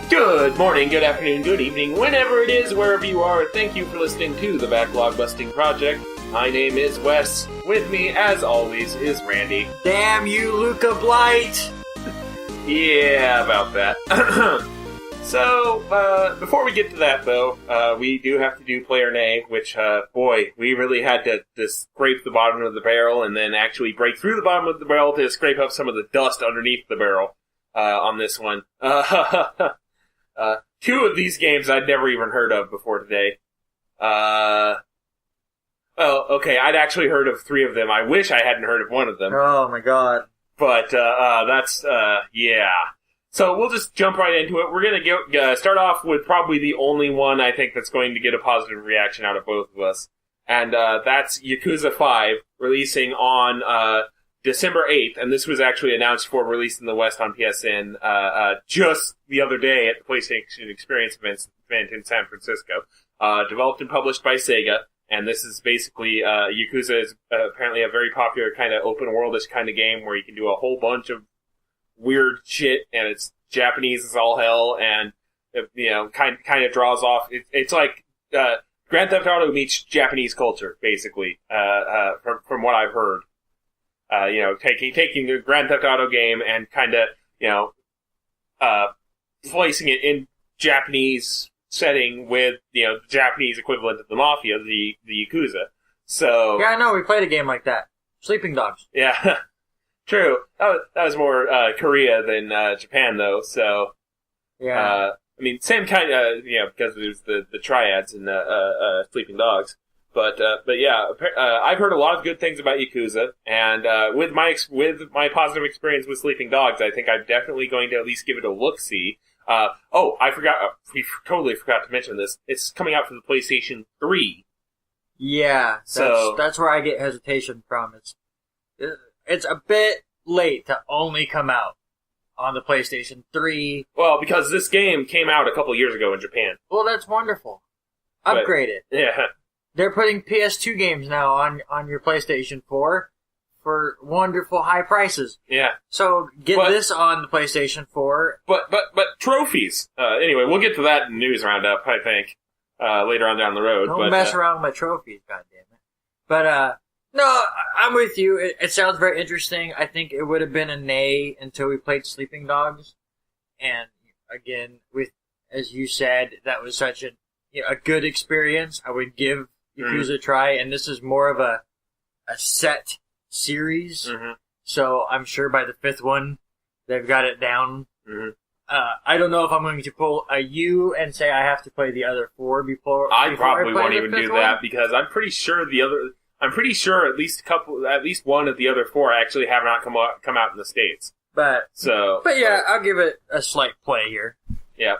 Good morning, good afternoon, good evening, whenever it is, wherever you are. Thank you for listening to the Backlog Busting Project. My name is Wes. With me, as always, is Randy. Damn you, Luca Blight! Yeah, about that. So, before we get to that, though, we do have to do Player Nay, which, boy, we really had to scrape the bottom of the barrel and then actually break through the bottom of the barrel to scrape up some of the dust underneath the barrel on this one. Two of these games I'd never even heard of before today. Well, okay, I'd actually heard of three of them. I wish I hadn't heard of one of them. Oh my god. But, yeah. So we'll just jump right into it. We're gonna start off with probably the only one I think that's going to get a positive reaction out of both of us. And, that's Yakuza 5, releasing on, December 8th, and this was actually announced for release in the West on PSN, just the other day at the PlayStation Experience event in San Francisco. Developed and published by SEGA, and this is basically, Yakuza is apparently a very popular kind of open worldish kind of game where you can do a whole bunch of weird shit, and it's Japanese as all hell, and, you know, kind of draws off, it's like, Grand Theft Auto meets Japanese culture, basically, from what I've heard. You know, taking the Grand Theft Auto game and kind of, you know, placing it in Japanese setting with, you know, the Japanese equivalent of the Mafia, the Yakuza. So. Yeah, I know, we played a game like that. Sleeping Dogs. Yeah. True. That was more, Korea than, Japan, though, so. Yeah. I mean, same kind of, you know, because there's the triads in, Sleeping Dogs. But yeah, I've heard a lot of good things about Yakuza, and with my positive experience with Sleeping Dogs, I think I'm definitely going to at least give it a look-see. We totally forgot to mention this. It's coming out for the PlayStation 3. Yeah, that's where I get hesitation from. It's a bit late to only come out on the PlayStation 3. Well, because this game came out a couple years ago in Japan. Well, that's wonderful. Upgrade it. Yeah. They're putting PS2 games now on your PlayStation 4 for wonderful high prices. Yeah. So get this on the PlayStation 4. But trophies. Anyway, we'll get to that in the news roundup, I think, later on down the road. Don't mess around with my trophies, goddammit. But, no, I'm with you. It sounds very interesting. I think it would have been a nay until we played Sleeping Dogs. And, again, as you said, that was such a good experience. I would give Yakuza a try, and this is more of a set series, so I'm sure by the fifth one, they've got it down. I don't know if I'm going to pull a U and say I have to play the other four before I probably play won't the even fifth do one. that, because I'm pretty sure at least one of the other four actually have not come out in the States. But yeah, I'll give it a slight play here. Yeah.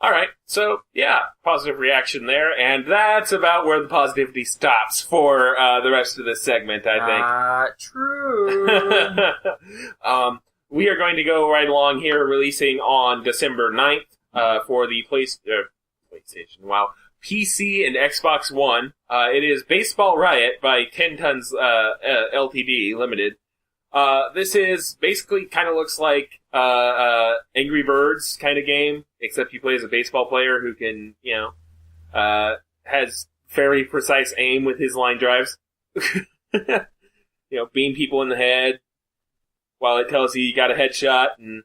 Alright, so, yeah, positive reaction there, and that's about where the positivity stops for the rest of this segment, I think. True. We are going to go right along here, releasing on December 9th for the PlayStation, PC and Xbox One. It is Baseball Riot by 10 Tons Ltd. Limited. This is basically kind of looks like Angry Birds kind of game, except you play as a baseball player who can, has very precise aim with his line drives. Beam people in the head while it tells you got a headshot and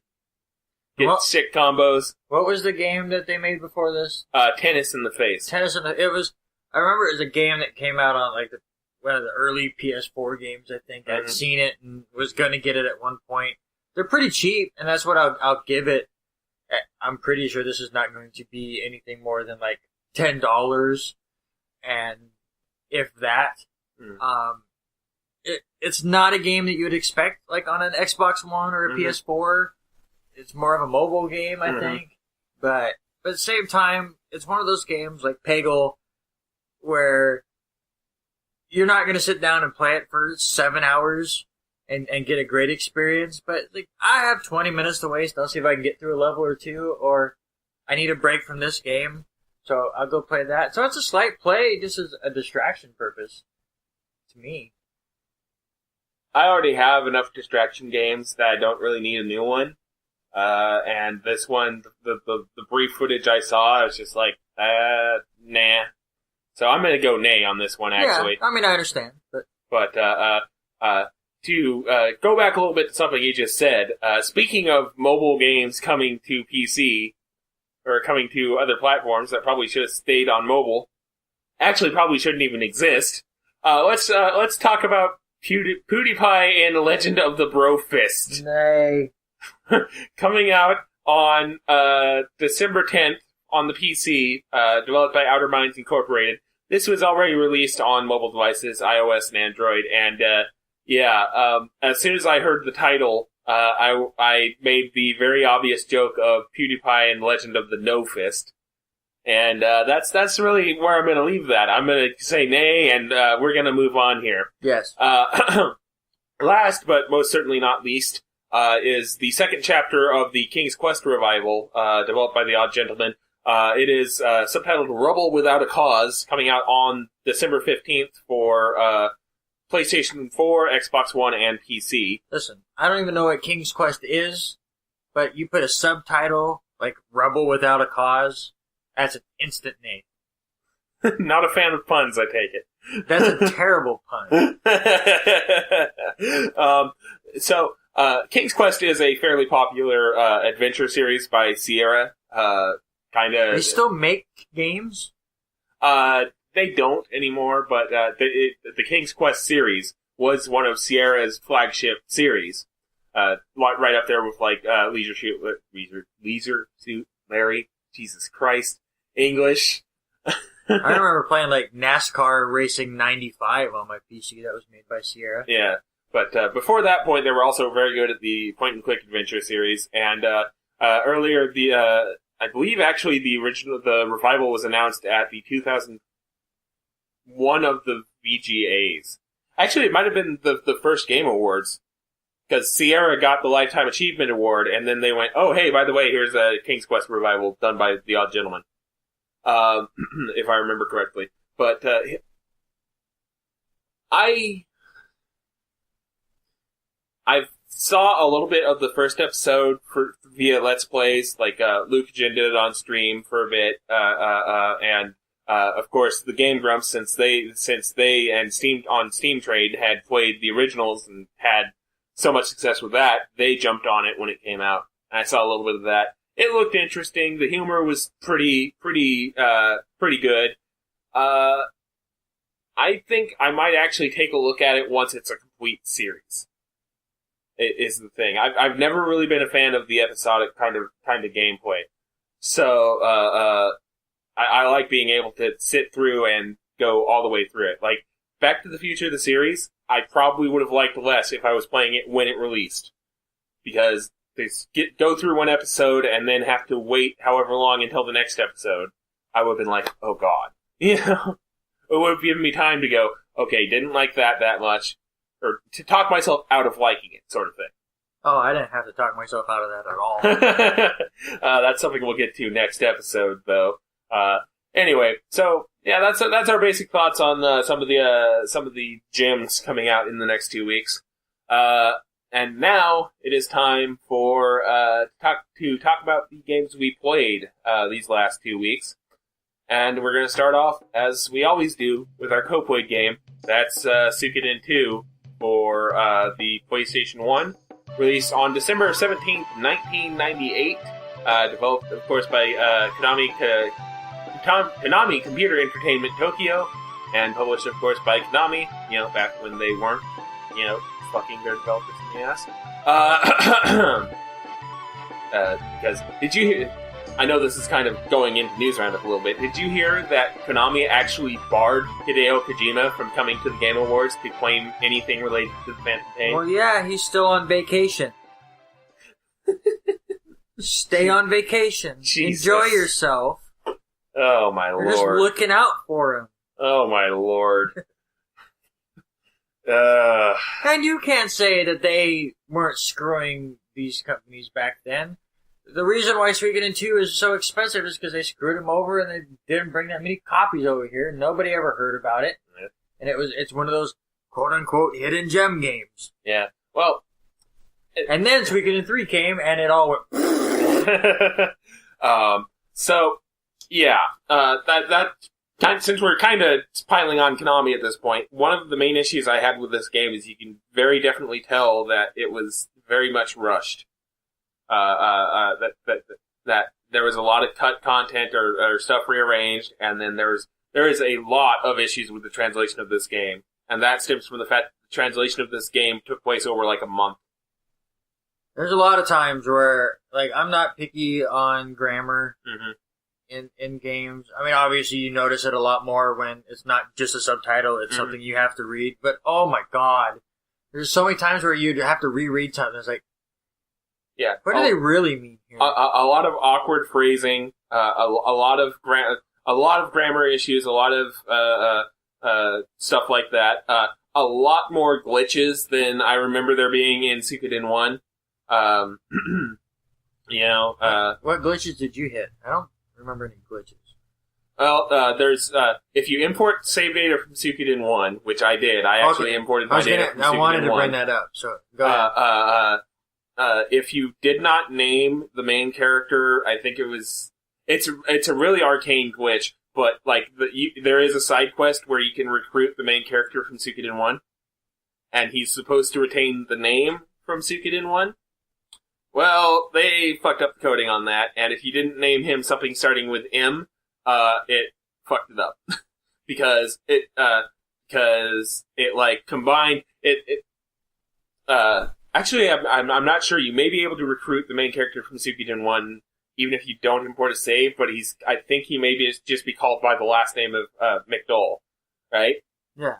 get sick combos. What was the game that they made before this? Tennis in the Face. I remember it was a game that came out on one of the early PS4 games, I think. I'd seen it and was going to get it at one point. They're pretty cheap, and that's what I'll give it. I'm pretty sure this is not going to be anything more than $10, and if that. It's not a game that you would expect on an Xbox One or a PS4. It's more of a mobile game, I think. But at the same time, it's one of those games like Peggle where you're not going to sit down and play it for 7 hours and get a great experience, but I have 20 minutes to waste. I'll see if I can get through a level or two, or I need a break from this game, so I'll go play that. So it's a slight play, just as a distraction purpose, to me. I already have enough distraction games that I don't really need a new one. And this one, the brief footage I saw, I was just like, nah. So I'm gonna go nay on this one, actually. Yeah, I mean, I understand, but to go back a little bit to something you just said, speaking of mobile games coming to PC, or coming to other platforms that probably should have stayed on mobile, actually probably shouldn't even exist, let's talk about PewDiePie and Legend of the Bro Fist. nay. Coming out on December 10th on the PC, developed by Outer Minds Incorporated. This was already released on mobile devices, iOS and Android, and as soon as I heard the title, I made the very obvious joke of PewDiePie and Legend of the No Fist. And that's really where I'm going to leave that. I'm going to say nay, and we're going to move on here. Yes. Last, but most certainly not least, is the second chapter of the King's Quest revival, developed by the Odd Gentleman. It is subtitled Rubble Without a Cause, coming out on December 15th for PlayStation 4, Xbox One, and PC. Listen, I don't even know what King's Quest is, but you put a subtitle like Rubble Without a Cause, that's an instant name. Not a fan of puns, I take it. That's a terrible pun. King's Quest is a fairly popular adventure series by Sierra. They still make games? They don't anymore, but the King's Quest series was one of Sierra's flagship series. Right up there with like Leisure Suit Larry, Jesus Christ, English. I remember playing like NASCAR Racing 95 on my PC that was made by Sierra. Yeah, but before that point, they were also very good at the point-and-click adventure series, and earlier I believe actually the revival was announced at the 2001 of the VGAs. Actually, it might have been the first Game Awards, because Sierra got the Lifetime Achievement Award, and then they went, oh, hey, by the way, here's a King's Quest revival done by The Odd Gentleman. If I remember correctly. But I saw a little bit of the first episode via Let's Plays, like Lukagen did it on stream for a bit, and of course the Game Grumps, since they and Steam Trade had played the originals and had so much success with that, they jumped on it when it came out. And I saw a little bit of that. It looked interesting. The humor was pretty good. I think I might actually take a look at it once it's a complete series. Is the thing. I've never really been a fan of the episodic kind of gameplay. So, I like being able to sit through and go all the way through it. Like, Back to the Future, the series, I probably would have liked less if I was playing it when it released. Because they go through one episode and then have to wait however long until the next episode. I would have been like, oh god. You know? It would have given me time to go, okay, didn't like that much. Or to talk myself out of liking it, sort of thing. Oh, I didn't have to talk myself out of that at all. That's something we'll get to next episode, though. Anyway, so yeah, that's our basic thoughts on some of the gems coming out in the next 2 weeks. And now it is time for talk about the games we played these last 2 weeks. And we're going to start off, as we always do, with our co-played game. That's Suikoden 2 for the PlayStation 1. Released on December 17th, 1998. Developed, of course, by Konami Computer Entertainment Tokyo. And published, of course, by Konami. You know, back when they weren't, fucking their developers in the ass. Because, did you... I know this is kind of going into news roundup a little bit. Did you hear that Konami actually barred Hideo Kojima from coming to the Game Awards to claim anything related to the Phantom Pain? Well, yeah, he's still on vacation. Stay on vacation. Jesus. Enjoy yourself. Oh, my We're lord. just looking out for him. Oh, my lord. And you can't say that they weren't screwing these companies back then. The reason why Suikoden 2 is so expensive is because they screwed them over and they didn't bring that many copies over here. Nobody ever heard about it. Yeah. And it's one of those quote-unquote hidden gem games. Yeah. Well, And then Suikoden 3 came, and it all went... So, yeah, since we're kind of piling on Konami at this point, one of the main issues I had with this game is you can very definitely tell that it was very much rushed. That there was a lot of cut content or stuff rearranged, and then there is a lot of issues with the translation of this game, and that stems from the fact that the translation of this game took place over like a month. There's a lot of times where, like, I'm not picky on grammar in games. I mean, obviously you notice it a lot more when it's not just a subtitle, it's something you have to read. But, oh my god, there's so many times where you have to reread something. It's like, yeah, what do they really mean here? A lot of awkward phrasing, a lot of grammar issues, a lot of stuff like that. A lot more glitches than I remember there being in Suikoden 1. What glitches did you hit? I don't remember any glitches. Well, there's if you import save data from Suikoden 1, which I did, I actually imported my data from Suikoden 1. I wanted to bring that up, so go ahead. If you did not name the main character, I think it's a really arcane glitch, but like there is a side quest where you can recruit the main character from Suikoden 1, and he's supposed to retain the name from Suikoden 1. Well, they fucked up the coding on that, and if you didn't name him something starting with M, it fucked it up. because it like combined, actually, I'm not sure. You may be able to recruit the main character from Suikoden 1, even if you don't import a save, but I think he may just be called by the last name of, McDowell, right? Yeah.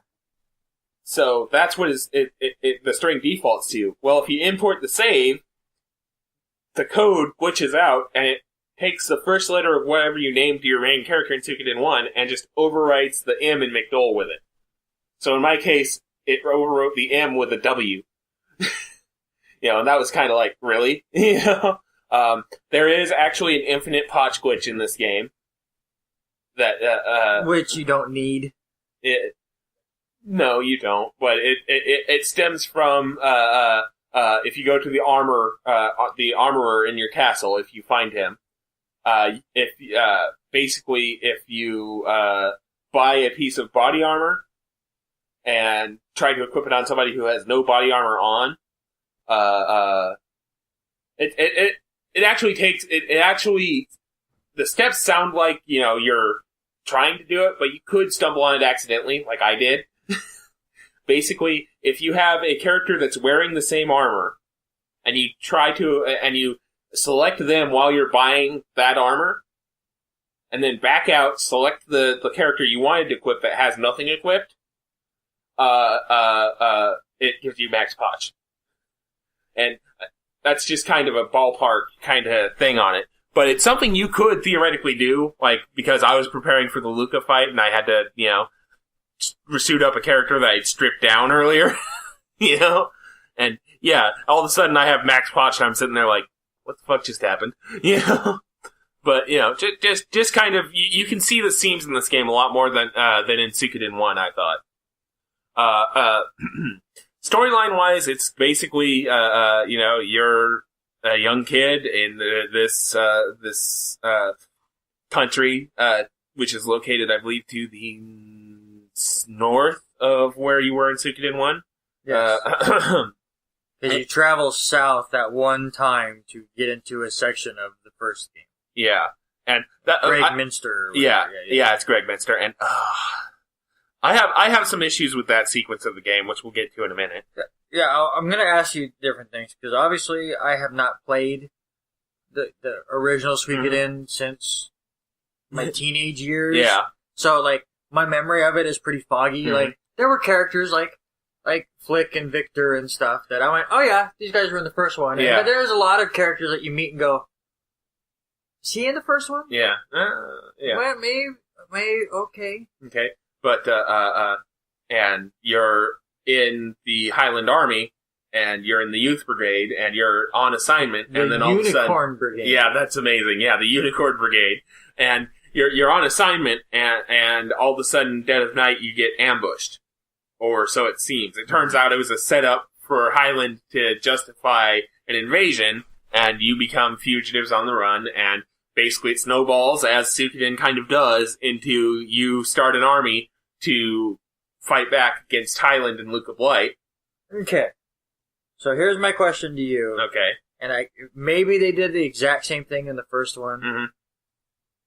So that's what the string defaults to. Well, if you import the save, the code glitches out, and it takes the first letter of whatever you named your main character in Suikoden 1 and just overwrites the M in McDowell with it. So in my case, it overwrote the M with a W. And that was kind of like, really? There is actually an infinite potch glitch in this game. Which you don't need. No, you don't. But it stems from, if you go to the armorer in your castle, if you find him, if you buy a piece of body armor and try to equip it on somebody who has no body armor on, it actually the steps sound like, you're trying to do it, but you could stumble on it accidentally, like I did. Basically, if you have a character that's wearing the same armor, and you select them while you're buying that armor, and then back out, select the character you wanted to equip that has nothing equipped, it gives you max potch. And that's just kind of a ballpark kind of thing on it. But it's something you could theoretically do, like, because I was preparing for the Luca fight, and I had to, suit up a character that I'd stripped down earlier, And, yeah, all of a sudden I have max potch, and I'm sitting there like, what the fuck just happened? But, just kind of, you can see the seams in this game a lot more than in Suikoden 1, I thought. Storyline-wise, it's basically, you're a young kid in this country, which is located, I believe, to the north of where you were in Suikoden 1. Yes. Because you travel south at one time to get into a section of the first game. Yeah. And that, Greg Minster. Yeah, it's Greg Minster. And I have some issues with that sequence of the game, which we'll get to in a minute. Yeah, I'm going to ask you different things, because obviously I have not played the original Suikoden since my teenage years. Yeah. So, like, my memory of it is pretty foggy. Mm-hmm. Like, there were characters like Flick and Victor and stuff that I went, oh yeah, these guys were in the first one. Yeah. But there's a lot of characters that you meet and go, is he in the first one? Yeah. Yeah. Well, maybe, okay. Okay. But, and you're in the Highland Army, and you're in the Youth Brigade, and you're on assignment, and then all of a sudden... Unicorn Brigade. Yeah, that's amazing. Yeah, the Unicorn Brigade. And you're on assignment, and all of a sudden, dead of night, you get ambushed. Or so it seems. It turns out it was a setup for Highland to justify an invasion, and you become fugitives on the run, and basically it snowballs, as Suikoden kind of does, into you start an army to fight back against Highland and Luke of Light. Okay. So here's my question to you. Okay. And maybe they did the exact same thing in the first one. Mm-hmm.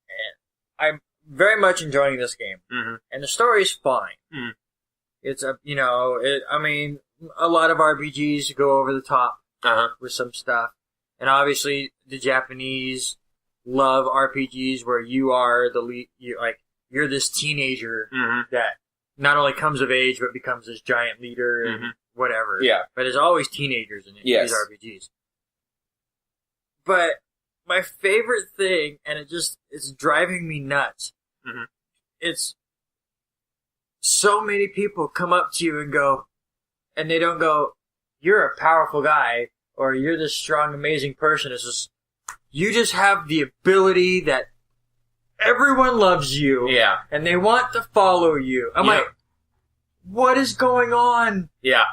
And I'm very much enjoying this game. Mm-hmm. And the story's fine. Mm. It's a lot of RPGs go over the top with some stuff. And obviously the Japanese love RPGs where you are the lead, you're this teenager that not only comes of age but becomes this giant leader and whatever. Yeah. But there's always teenagers in these RPGs. But my favorite thing, and it's driving me nuts, it's so many people come up to you and go, and they don't go, you're a powerful guy, or you're this strong, amazing person. It's just, you just have the ability that everyone loves you. Yeah. And they want to follow you. I'm like, what is going on? Yeah.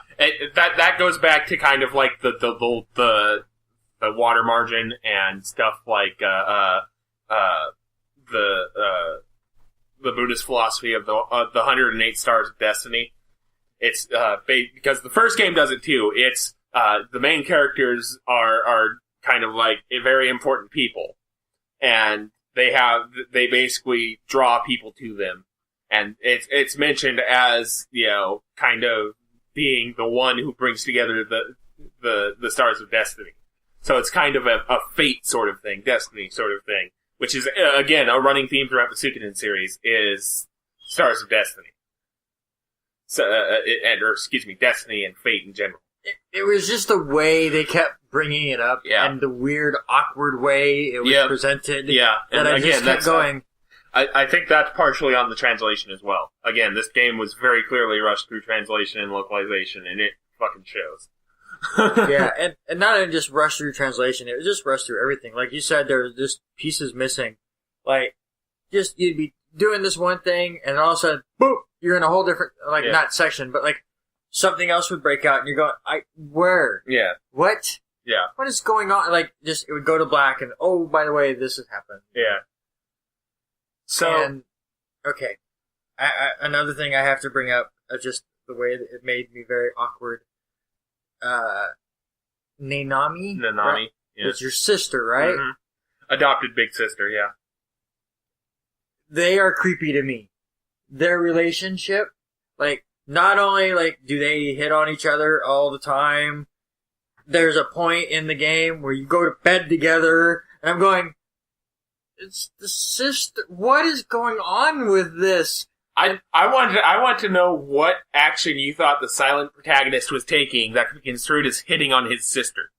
That goes back to kind of like the water margin and stuff like, the Buddhist philosophy of the 108 stars of destiny. It's, because the first game does it too. It's, the main characters are kind of like very important people. And they basically draw people to them. And it's mentioned as, kind of being the one who brings together the stars of destiny. So it's kind of a fate sort of thing, destiny sort of thing. Which is, again, a running theme throughout the Suikoden series is Stars of Destiny. So, Destiny and fate in general. It was just the way they kept bringing it up, and the weird, awkward way it was presented. Yeah, and I just kept going. I think that's partially on the translation as well. Again, this game was very clearly rushed through translation and localization, and it fucking shows. Yeah, and not even just rush through translation, it was just rush through everything. Like you said, there was just pieces missing. Like, just, you'd be doing this one thing, and all of a sudden, boop, you're in a whole different, not section, but something else would break out, and you're going, where? Yeah. What? Yeah. What is going on? It would go to black, and, oh, by the way, this has happened. Yeah. So. And, okay. Another thing I have to bring up, just the way that it made me very awkward. Nanami? Right? Yeah. It's your sister, right? Mm-hmm. Adopted big sister, yeah. They are creepy to me. Their relationship, not only, do they hit on each other all the time, there's a point in the game where you go to bed together, and I'm going, it's the sister, what is going on with this? I want to know what action you thought the silent protagonist was taking that could be construed as hitting on his sister.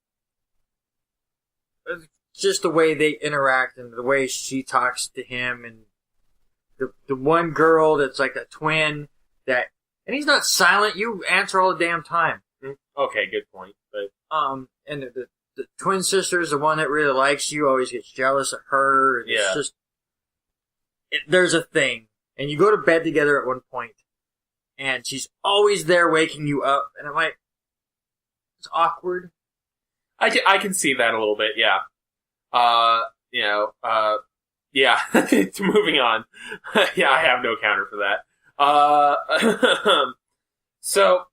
Just the way they interact and the way she talks to him, and the one girl that's like a twin and he's not silent. You answer all the damn time. Okay, good point. But and the twin sister is the one that really likes you. Always gets jealous of her. And it's just there's a thing. And you go to bed together at one point, and she's always there waking you up, and I'm like, it's awkward. I can see that a little bit, yeah. Yeah. Moving on. Yeah, I have no counter for that. So,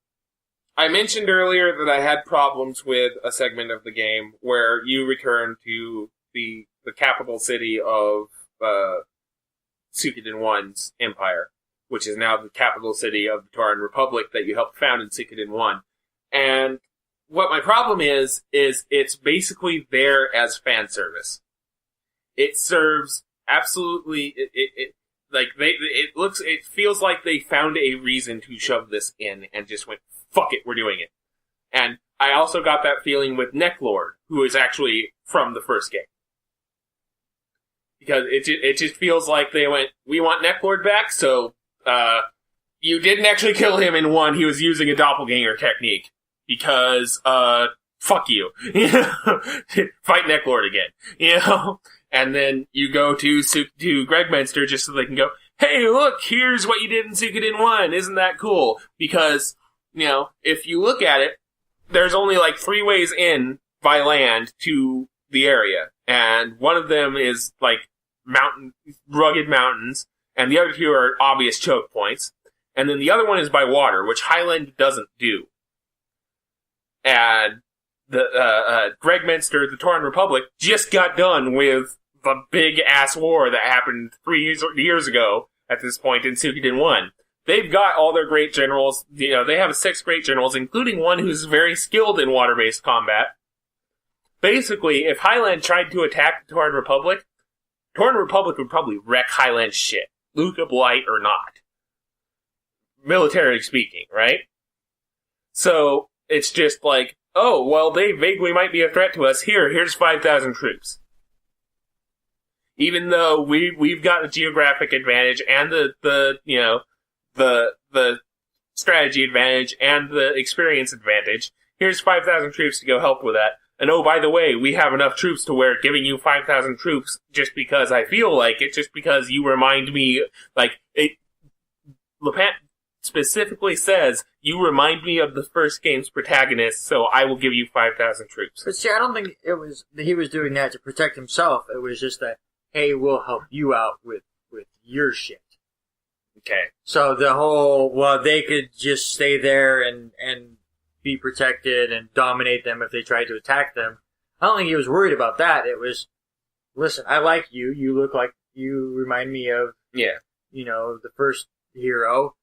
I mentioned earlier that I had problems with a segment of the game where you return to the capital city of, Suikoden 1's empire, which is now the capital city of the Tauran Republic that you helped found in Suikoden 1. And what my problem is it's basically there as fan service. It serves absolutely, it feels like they found a reason to shove this in and just went, fuck it, we're doing it. And I also got that feeling with Necklord, who is actually from the first game. Because it just feels like they went, we want Necklord back, so, you didn't actually kill him in 1, he was using a doppelganger technique. Because, fuck you. Fight Necklord again. And then you go to Gregminster just so they can go, hey, look, here's what you did in Suikoden 1, isn't that cool? Because, if you look at it, there's only like 3 ways in by land to the area, and one of them is like rugged mountains, and the other 2 are obvious choke points, and then the other one is by water, which Highland doesn't do. And the Greg Minster, the Tauren Republic, just got done with the big ass war that happened 3 years ago at this point in Suikoden 1. They've got all their great generals. They have 6 great generals, including one who's very skilled in water-based combat. Basically, if Highland tried to attack the Tauren Republic would probably wreck Highland's shit. Luca Blight or not. Militarily speaking, right? So, it's just like, oh, well, they vaguely might be a threat to us. Here's 5,000 troops. Even though we've got the geographic advantage and the strategy advantage and the experience advantage, here's 5,000 troops to go help with that. And oh, by the way, we have enough troops to where giving you 5,000 troops just because I feel like it, just because you remind me, like, Lepant specifically says, you remind me of the first game's protagonist, so I will give you 5,000 troops. But see, I don't think it was that he was doing that to protect himself. It was just that, hey, we'll help you out with your shit. Okay. So the whole, well, they could just stay there and be protected and dominate them if they tried to attack them. I don't think he was worried about that. It was, listen, I like you. You look like you remind me of, the first hero.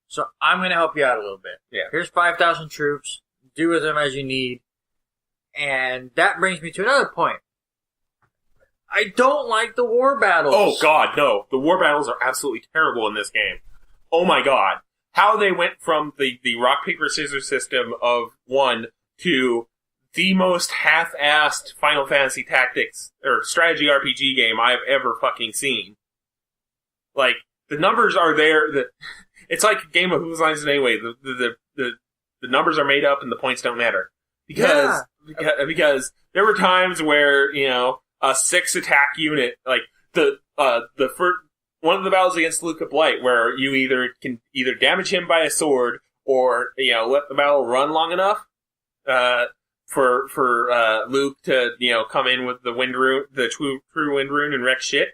So I'm going to help you out a little bit. Yeah. Here's 5,000 troops. Do with them as you need. And that brings me to another point. I don't like the war battles. Oh, God, no. The war battles are absolutely terrible in this game. Oh, my God. How they went from the rock, paper, scissors system of 1 to the most half-assed Final Fantasy Tactics, or strategy RPG game I've ever fucking seen. Like, the numbers are there. It's like a game of Whose Lines Is It Anyway. The numbers are made up and the points don't matter. Because there were times where, a 6 attack unit, like, the first, one of the battles against Luca Blight, where you can either damage him by a sword, or, let the battle run long enough, for Luke to, come in with the wind rune, the true wind rune and wreck shit.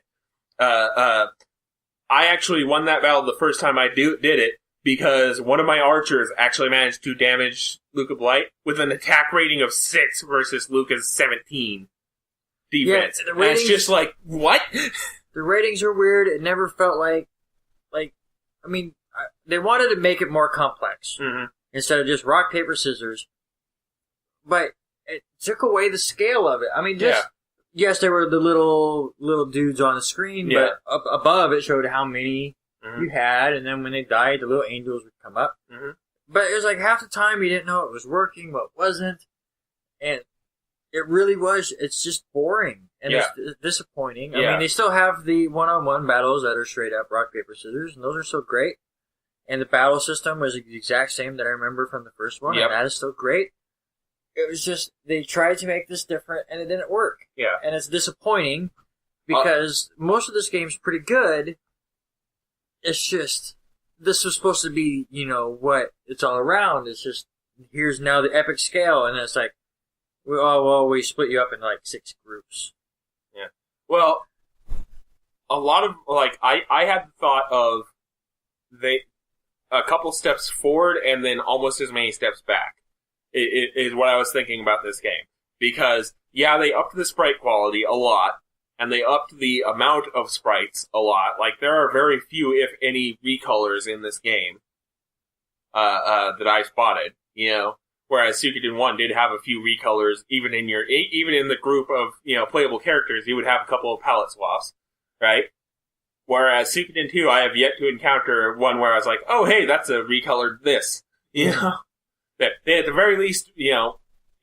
I actually won that battle the first time I did it, because one of my archers actually managed to damage Luca Blight with an attack rating of 6 versus Luca's 17 defense. Yeah, and it's just like, what? The ratings are weird. It never felt like, they wanted to make it more complex. Mm-hmm. Instead of just rock, paper, scissors. But it took away the scale of it. Yes, there were the little dudes on the screen, but up above it showed how many you had, and then when they died, the little angels would come up. Mm-hmm. But it was like half the time you didn't know it was working, what wasn't, and it really was. It's just boring and it's disappointing. I mean, they still have the one-on-one battles that are straight up rock, paper, scissors, and those are still great. And the battle system was the exact same that I remember from the first one, and that is still great. It was just, they tried to make this different, and it didn't work. Yeah. And it's disappointing, because most of this game's pretty good. It's just, this was supposed to be, what it's all around. It's just, here's now the epic scale, and it's like, we split you up into, 6 groups. Yeah. Well, a lot of, I had the thought of, a couple steps forward, and then almost as many steps back. Is what I was thinking about this game. Because, they upped the sprite quality a lot, and they upped the amount of sprites a lot. Like, there are very few, if any, recolors in this game, that I spotted, Whereas Suikoden 1 did have a few recolors, even in the group of, playable characters, you would have a couple of palette swaps, right? Whereas Suikoden 2, I have yet to encounter one where I was like, oh, hey, that's a recolored this, That they at the very least,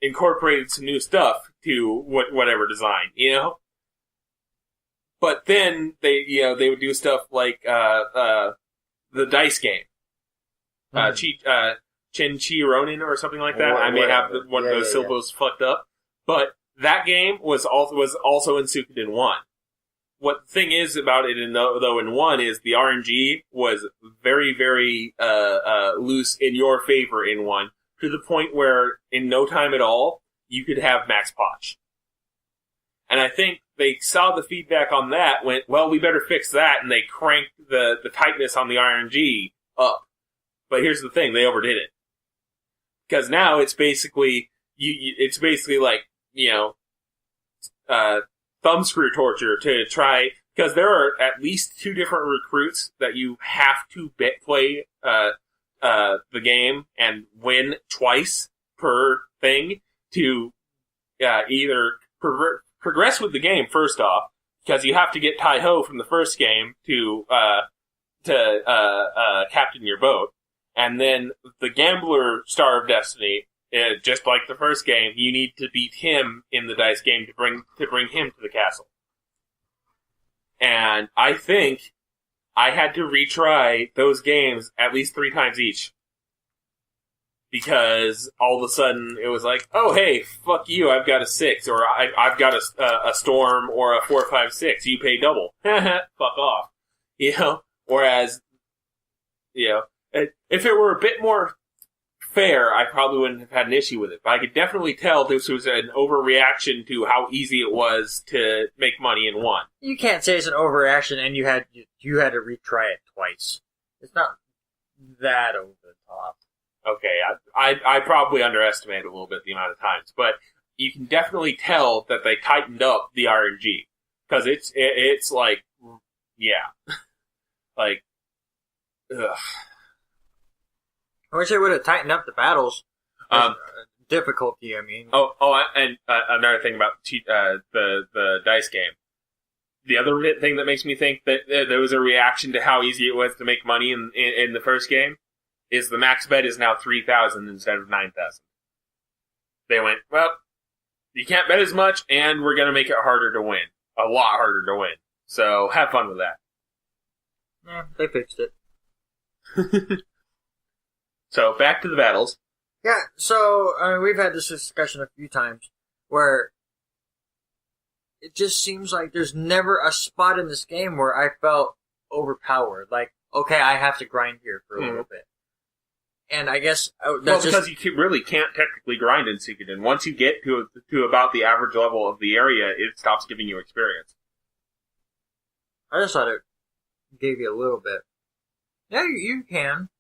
incorporated some new stuff to whatever design, But then they would do stuff like the dice game, Chin-Chi Ronin or something like that. I may have one of those syllables fucked up, but that game was also in Suikoden 1. What the thing is about it, though in 1, is the RNG was very, very loose in your favor in 1. to the point where in no time at all, you could have max potch. And I think they saw the feedback on that, went, well, we better fix that, and they cranked the tightness on the RNG up. But here's the thing, they overdid it. Because now it's basically, it's basically like, thumbscrew torture to try, because there are at least 2 different recruits that you have to play the game and win twice per thing to either progress with the game, first off, because you have to get Tai-Ho from the first game to captain your boat. And then the Gambler Star of Destiny, just like the first game, you need to beat him in the dice game to bring him to the castle. And I think I had to retry those games at least 3 times each. Because all of a sudden it was like, oh hey, fuck you, I've got a 6, or I've got a storm, or a 4, 5, 6, you pay double. Fuck off. Whereas, if it were a bit more fair, I probably wouldn't have had an issue with it. But I could definitely tell this was an overreaction to how easy it was to make money in one. You can't say it's an overreaction and you had to retry it twice. It's not that over the top. Okay, I probably underestimated a little bit the amount of times, but you can definitely tell that they tightened up the RNG. Because it's like, yeah. Like, ugh. I wish they would have tightened up the battles. Difficulty, I mean. And another thing about the dice game. The other thing that makes me think that there was a reaction to how easy it was to make money in the first game is the max bet is now 3,000 instead of 9,000. They went, well, you can't bet as much, and we're going to make it harder to win. A lot harder to win. So, have fun with that. Yeah, they fixed it. So, back to the battles. Yeah, so, I mean, we've had this discussion a few times, where it just seems like there's never a spot in this game where I felt overpowered. Like, okay, I have to grind here for a little bit. And I guess that's because you really can't technically grind in Suikoden. Once you get to about the average level of the area, it stops giving you experience. I just thought it gave you a little bit. Yeah, you can.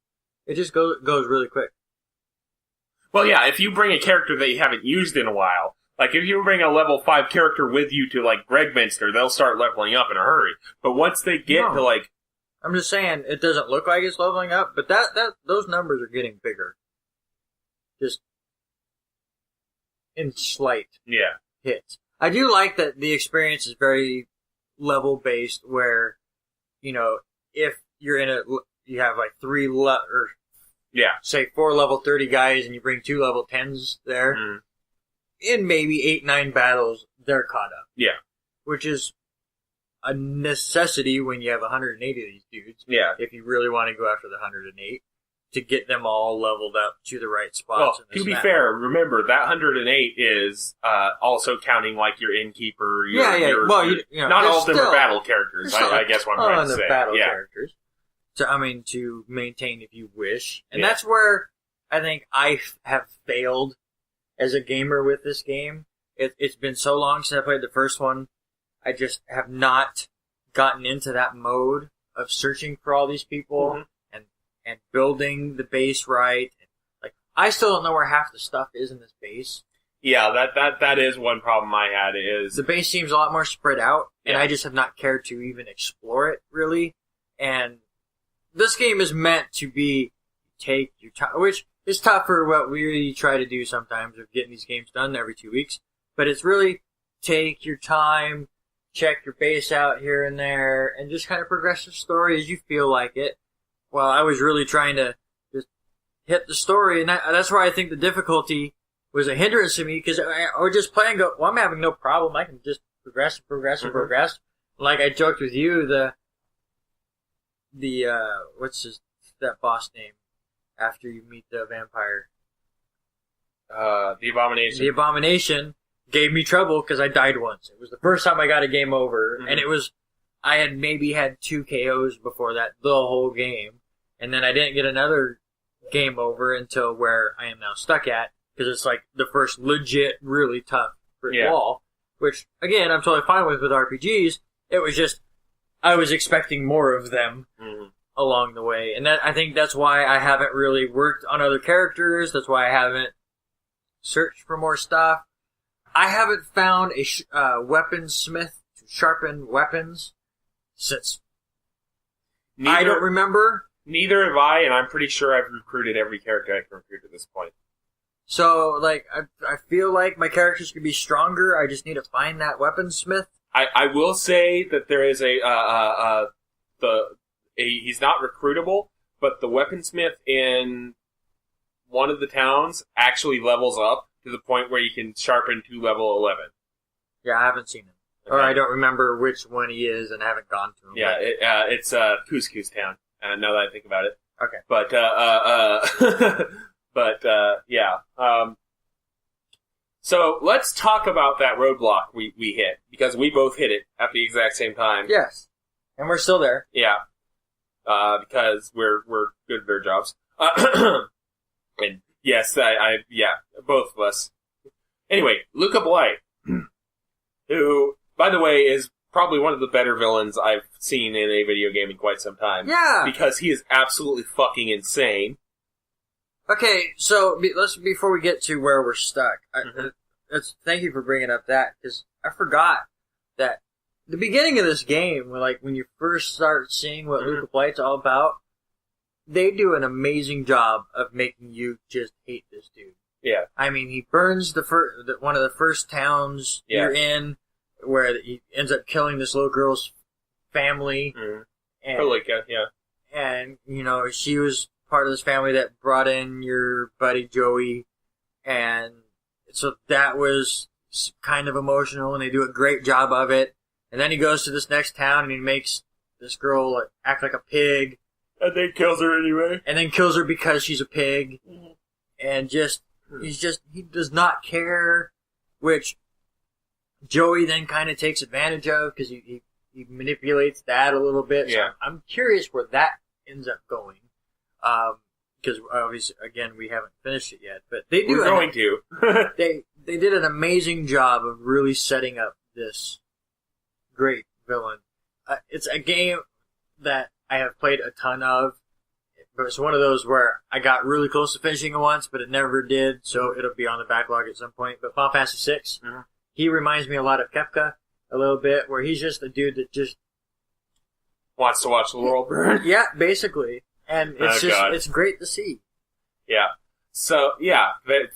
It just goes really quick. Well, yeah, if you bring a character that you haven't used in a while, like if you bring a level 5 character with you to like Gregminster, they'll start leveling up in a hurry. But once they get to like... I'm just saying, it doesn't look like it's leveling up, but those numbers are getting bigger. Just in slight hits. I do like that the experience is very level-based, where, if you're you have like 4 level 30 guys, and you bring 2 level 10s there, in maybe 8-9 battles, they're caught up. Yeah. Which is a necessity when you have 180 of these dudes. Yeah. If you really want to go after the 108, to get them all leveled up to the right spots. Well, to be fair, remember, that 108 is also counting, like, your innkeeper, not all of them are battle characters, I guess what I'm trying to say. Battle characters. So, to maintain if you wish. And that's where I think I have failed as a gamer with this game. It's been so long since I played the first one. I just have not gotten into that mode of searching for all these people and building the base right. Like, I still don't know where half the stuff is in this base. Yeah, that is one problem I had, is... The base seems a lot more spread out, and I just have not cared to even explore it, really. And this game is meant to be take your time, which is tough for what we really try to do sometimes, of getting these games done every 2 weeks. But it's really take your time, check your base out here and there, and just kind of progress the story as you feel like it. Well, I was really trying to just hit the story, and that's where I think the difficulty was a hindrance to me, because I would just play and go, well, I'm having no problem. I can just progress and progress and progress. Like I joked with you, what's that boss name after you meet the vampire? The Abomination. The Abomination gave me trouble because I died once. It was the first time I got a game over, and I had maybe had 2 KOs before that, the whole game, and then I didn't get another game over until where I am now stuck at, because it's like the first legit, really tough brick wall, which, again, I'm totally fine with RPGs. It was just, I was expecting more of them along the way, and I think that's why I haven't really worked on other characters, that's why I haven't searched for more stuff. I haven't found a weaponsmith to sharpen weapons since I don't remember. Neither have I, and I'm pretty sure I've recruited every character I can recruit at this point. So, like, I feel like my characters could be stronger. I just need to find that weaponsmith. I will say that there is he's not recruitable, but the weaponsmith in one of the towns actually levels up to the point where you can sharpen to level 11. Yeah, I haven't seen him. Okay. Or I don't remember which one he is, and I haven't gone to him. Yeah, it's Couscous Town, now that I think about it. Okay. But, yeah. So, let's talk about that roadblock we hit, because we both hit it at the exact same time. Yes. And we're still there. Yeah. Because we're good at our jobs. And yes, yeah, both of us. Anyway, Luca Blight, who, by the way, is probably one of the better villains I've seen in a video game in quite some time. Yeah! Because he is absolutely fucking insane. Okay, so before we get to where we're stuck, thank you for bringing up that, because I forgot that the beginning of this game, when you first start seeing what Luca Blight's all about, they do an amazing job of making you just hate this dude. Yeah. I mean, he burns one of the first towns you're in, where he ends up killing this little girl's family. Yeah. And, she was part of this family that brought in your buddy Joey, and so that was kind of emotional, and they do a great job of it. And then he goes to this next town, and he makes this girl act like a pig. And then kills her anyway. And then kills her because she's a pig. And he does not care, which Joey then kind of takes advantage of, because he manipulates that a little bit. Yeah. So I'm curious where that ends up going. Because obviously, again, we haven't finished it yet, but they do. We're going to. They did an amazing job of really setting up this great villain. It's a game that I have played a ton of, but it's one of those where I got really close to finishing it once, but it never did, so it'll be on the backlog at some point. But Final Fantasy VI, he reminds me a lot of Kefka, a little bit, where he's just a dude that just wants to watch the world burn. Yeah, basically. And it's it's great to see. Yeah. So, yeah,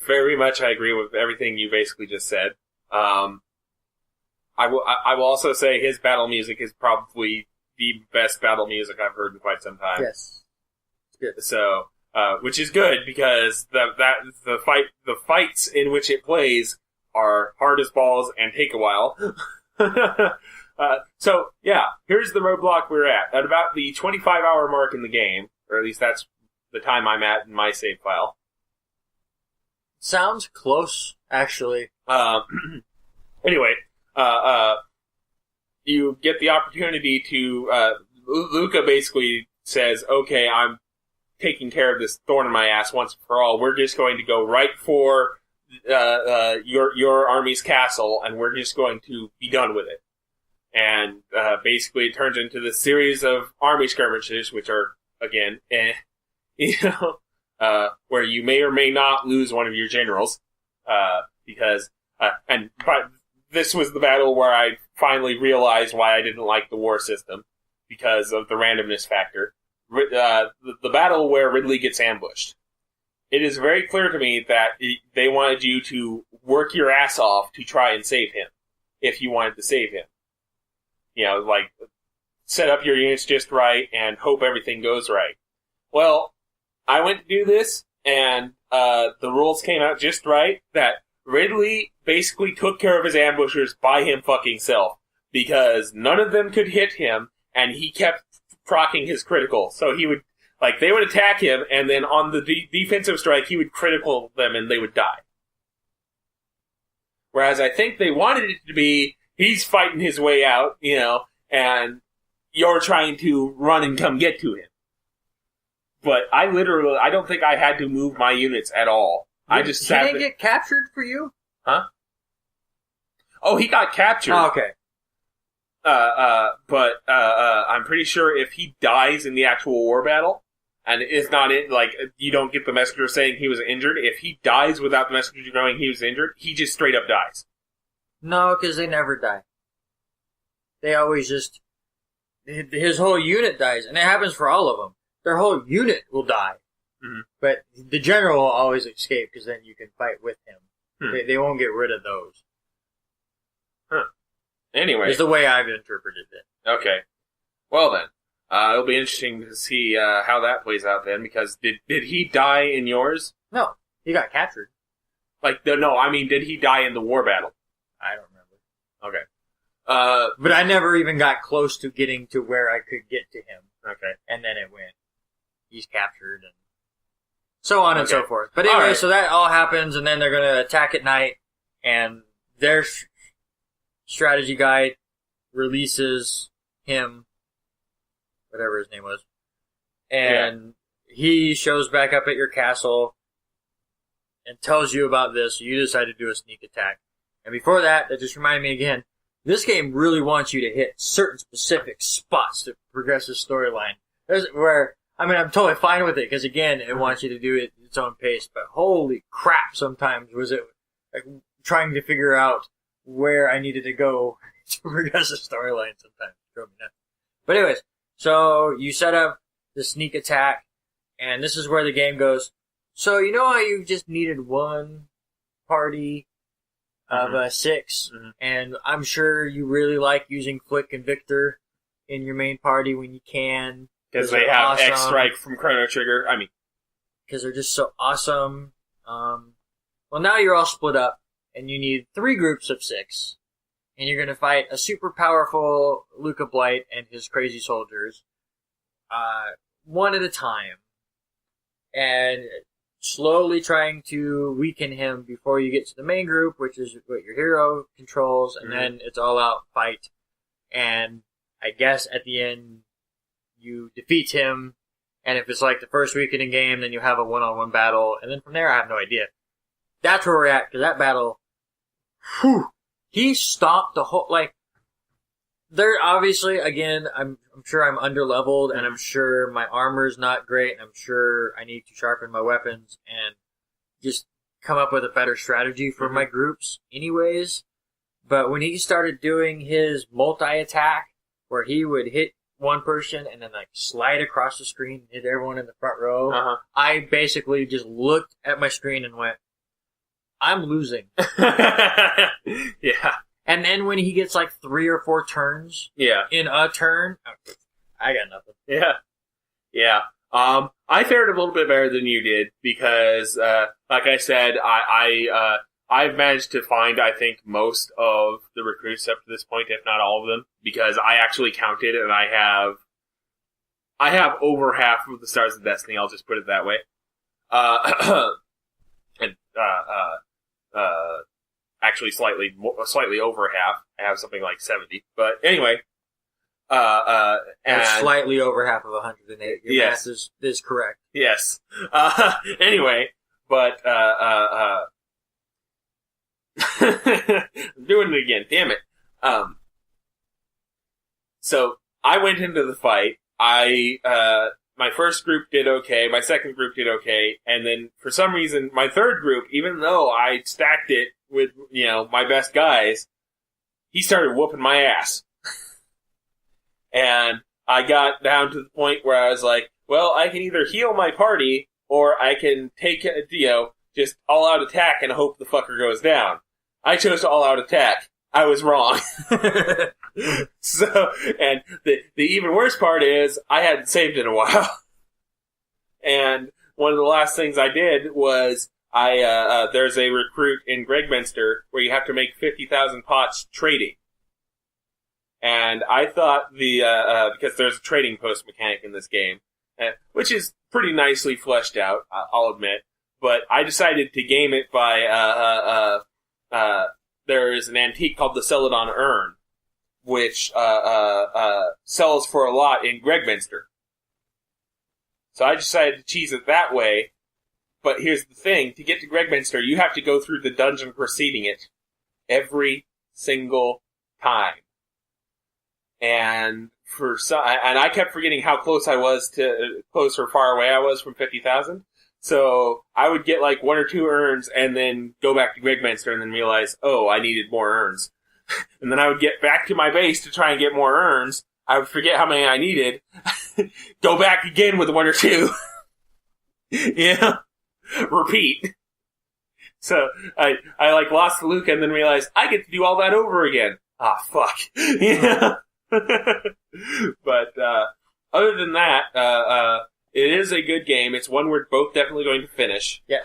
very much I agree with everything you basically just said. I will also say his battle music is probably the best battle music I've heard in quite some time. Yes. It's good. So, which is good, because the fights in which it plays are hard as balls and take a while. So, yeah, here's the roadblock we're at. At about the 25-hour mark in the game, or at least that's the time I'm at in my save file. Sounds close, actually. Anyway, you get the opportunity to, Luca basically says, okay, I'm taking care of this thorn in my ass once and for all. We're just going to go right for, your army's castle, and we're just going to be done with it. And, basically it turns into this series of army skirmishes, which are, again, where you may or may not lose one of your generals, because, but this was the battle where I finally realized why I didn't like the war system, because of the randomness factor. The battle where Ridley gets ambushed. It is very clear to me that they wanted you to work your ass off to try and save him, if you wanted to save him. Set up your units just right and hope everything goes right. Well, I went to do this, and the rules came out just right, that Ridley basically took care of his ambushers by him fucking self, because none of them could hit him, and he kept proccing his critical. So he would, they would attack him, and then on the defensive strike, he would critical them, and they would die. Whereas I think they wanted it to be, he's fighting his way out, and you're trying to run and come get to him. But I don't think I had to move my units at all. I just He sat didn't get captured for you? Huh? Oh, he got captured. Oh, okay. But I'm pretty sure if he dies in the actual war battle, and it's not you don't get the messenger saying he was injured, if he dies without the messenger knowing he was injured, he just straight up dies. No, because they never die. They always just... His whole unit dies, and it happens for all of them. Their whole unit will die. Mm-hmm. But the general will always escape, because then you can fight with him. They won't get rid of those. Huh. Anyway. Is the way I've interpreted it. Okay. Well then. It'll be interesting to see how that plays out then, because did he die in yours? No, he got captured. Did he die in the war battle? I don't remember. Okay. But I never even got close to getting to where I could get to him. Okay. And then it went, he's captured, and so on and so forth. But anyway, right. So that all happens, and then they're going to attack at night, and their strategy guide releases him, whatever his name was, and he shows back up at your castle and tells you about this, so you decide to do a sneak attack. And before that just reminded me again, this game really wants you to hit certain specific spots to progress the storyline. I'm totally fine with it, because again, it wants you to do it at its own pace, but holy crap, sometimes was it like trying to figure out where I needed to go to progress the storyline sometimes. It drove me nuts. But anyways, so you set up the sneak attack, and this is where the game goes, so you know how you just needed one party of 6, and I'm sure you really like using Flick and Victor in your main party when you can. Because they have awesome. X-Strike from Chrono Trigger. Because they're just so awesome. Well, now you're all split up, and you need 3 groups of 6. And you're going to fight a super powerful Luca Blight and his crazy soldiers, one at a time. And slowly trying to weaken him before you get to the main group, which is what your hero controls, and then it's all out fight. And I guess at the end, you defeat him, and if it's like the first weekend in game, then you have a one-on-one battle, and then from there, I have no idea. That's where we're at, because that battle, he stopped the whole, there obviously, again, I'm sure I'm under-leveled, and I'm sure my armor's not great, and I'm sure I need to sharpen my weapons, and just come up with a better strategy for my groups anyways. But when he started doing his multi-attack, where he would hit one person and then slide across the screen and hit everyone in the front row, I basically just looked at my screen and went, I'm losing. Yeah. And then when he gets 3 or 4 turns in a turn, I got nothing. Yeah. Yeah. I fared a little bit better than you did because, like I said, I've managed to find, I think, most of the recruits up to this point, if not all of them, because I actually counted and I have over half of the Stars of Destiny, I'll just put it that way. Actually slightly over half. I have something like 70. But anyway, and slightly over half of 108. Your math is correct. Yes. Anyway, but, I'm doing it again. Damn it. So I went into the fight. My first group did okay. My second group did okay. And then for some reason, my third group, even though I stacked it with, my best guys, he started whooping my ass. And I got down to the point where I was like, well, I can either heal my party or I can take, just all out attack and hope the fucker goes down. I chose to all out attack. I was wrong. So, and the even worse part is, I hadn't saved in a while. And one of the last things I did was, there's a recruit in Gregminster where you have to make 50,000 pots trading. And I thought because there's a trading post mechanic in this game, which is pretty nicely fleshed out, I'll admit, but I decided to game it by, there is an antique called the Celadon Urn, which sells for a lot in Gregminster. So I decided to cheese it that way. But here's the thing. To get to Gregminster, you have to go through the dungeon preceding it every single time. And I kept forgetting how close close or far away I was from 50,000. So I would get like 1 or 2 urns and then go back to Gregminster and then realize, oh, I needed more urns. And then I would get back to my base to try and get more urns. I would forget how many I needed. Go back again with 1 or 2. Yeah. Repeat. So I like lost the Luca and then realized I get to do all that over again. Ah, fuck. Yeah. But other than that, it is a good game. It's one we're both definitely going to finish. Yes.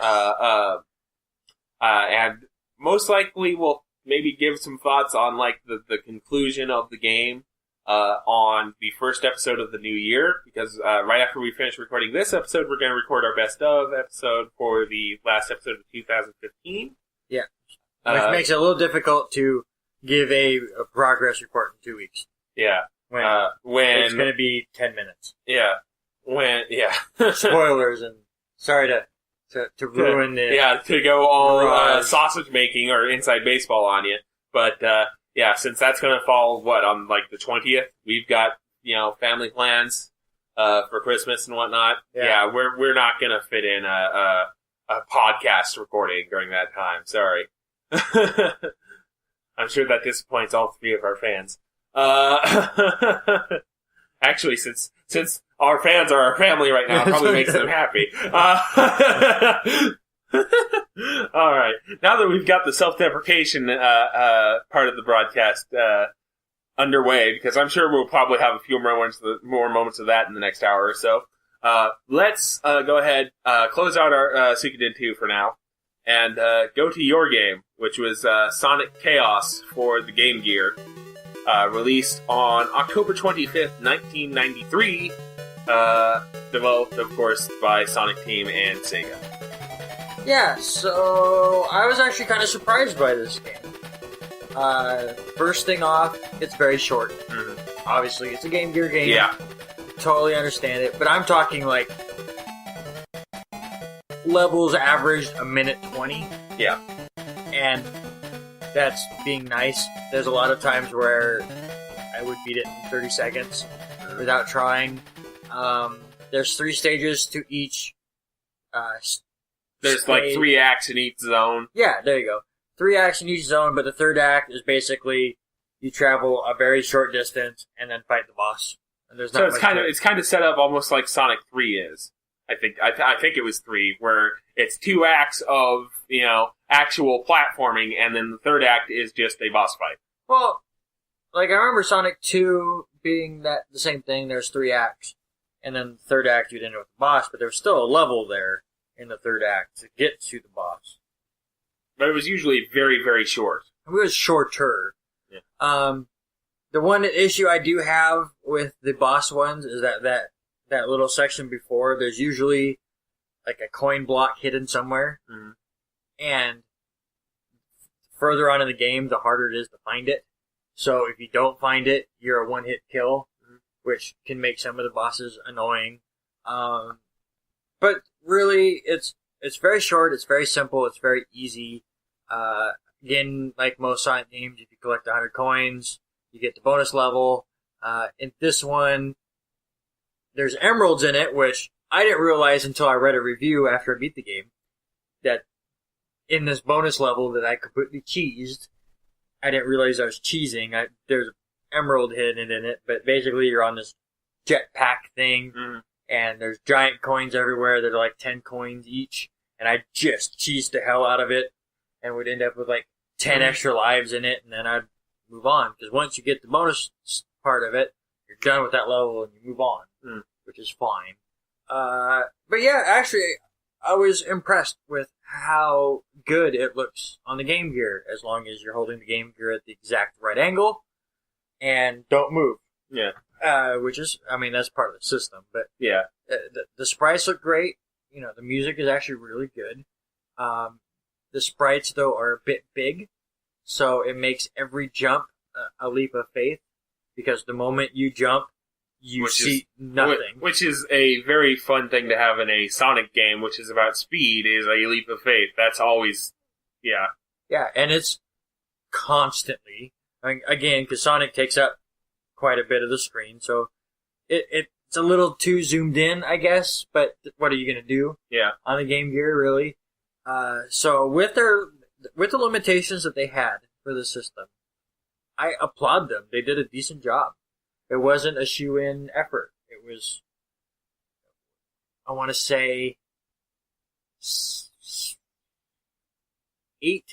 And most likely we'll maybe give some thoughts on like the conclusion of the game on the first episode of the new year, because right after we finish recording this episode, we're going to record our best of episode for the last episode of 2015. Yeah. Which makes it a little difficult to give a progress report in 2 weeks. Yeah. When it's going to be 10 minutes. Yeah. Spoilers, and sorry to ruin it. Yeah, to go all sausage making or inside baseball on you. But, yeah, since that's going to fall, on like the 20th, we've got, family plans, for Christmas and whatnot. Yeah, we're not going to fit in a podcast recording during that time. Sorry. I'm sure that disappoints all 3 of our fans. Actually, since our fans are our family right now, it probably makes them happy. All right. Now that we've got the self-deprecation part of the broadcast underway, because I'm sure we'll probably have a few more moments of that in the next hour or so, let's go ahead, close out our Suikoden 2 for now, and go to your game, which was Sonic Chaos for the Game Gear, released on October 25th, 1993, developed, of course, by Sonic Team and Sega. Yeah, so I was actually kind of surprised by this game. First thing off, it's very short. Mm-hmm. Obviously, it's a Game Gear game. Yeah. Totally understand it, but I'm talking like levels averaged a minute 20. Yeah. And that's being nice. There's a lot of times where I would beat it in 30 seconds without trying. There's 3 stages to each There's like 3 acts in each zone. Yeah, there you go. 3 acts in each zone, but the third act is basically you travel a very short distance and then fight the boss. And there's not it's kind of set up almost like Sonic 3 is. I think it was 3, where it's 2 acts of actual platforming, and then the third act is just a boss fight. Well, like I remember Sonic 2 being the same thing. There's 3 acts, and then the third act you'd end up with the boss, but there was still a level there in the third act to get to the boss. But it was usually very, very short. It was shorter. Yeah. The one issue I do have with the boss ones is that little section before, there's usually like a coin block hidden somewhere. Mm-hmm. And further on in the game, the harder it is to find it. So if you don't find it, you're a one-hit kill, which can make some of the bosses annoying. But really, it's very short, it's very simple, it's very easy. Again, like most Sonic games, if you collect 100 coins, you get the bonus level. In this one, there's emeralds in it, which I didn't realize until I read a review after I beat the game, that in this bonus level that I completely cheesed. I didn't realize I was cheesing. There's emerald hidden in it, but basically you're on this jetpack thing, and there's giant coins everywhere that are like 10 coins each, and I just cheesed the hell out of it, and would end up with like 10 extra lives in it, and then I'd move on, because once you get the bonus part of it, you're done with that level and you move on, which is fine. But yeah, actually, I was impressed with how good it looks on the Game Gear, as long as you're holding the Game Gear at the exact right angle and don't move. Yeah. Which is, that's part of the system. But yeah, the sprites look great. The music is actually really good. The sprites, though, are a bit big, so it makes every jump a leap of faith, because the moment you jump, you see nothing. Which is a very fun thing to have in a Sonic game, which is about speed, is a leap of faith. That's always, yeah. Yeah, and it's constantly, again, because Sonic takes up quite a bit of the screen, so it's a little too zoomed in, I guess, but what are you going to do? Yeah. On the Game Gear, really? So with the limitations that they had for the system, I applaud them. They did a decent job. It wasn't a shoe-in effort. It was, I want to say, 8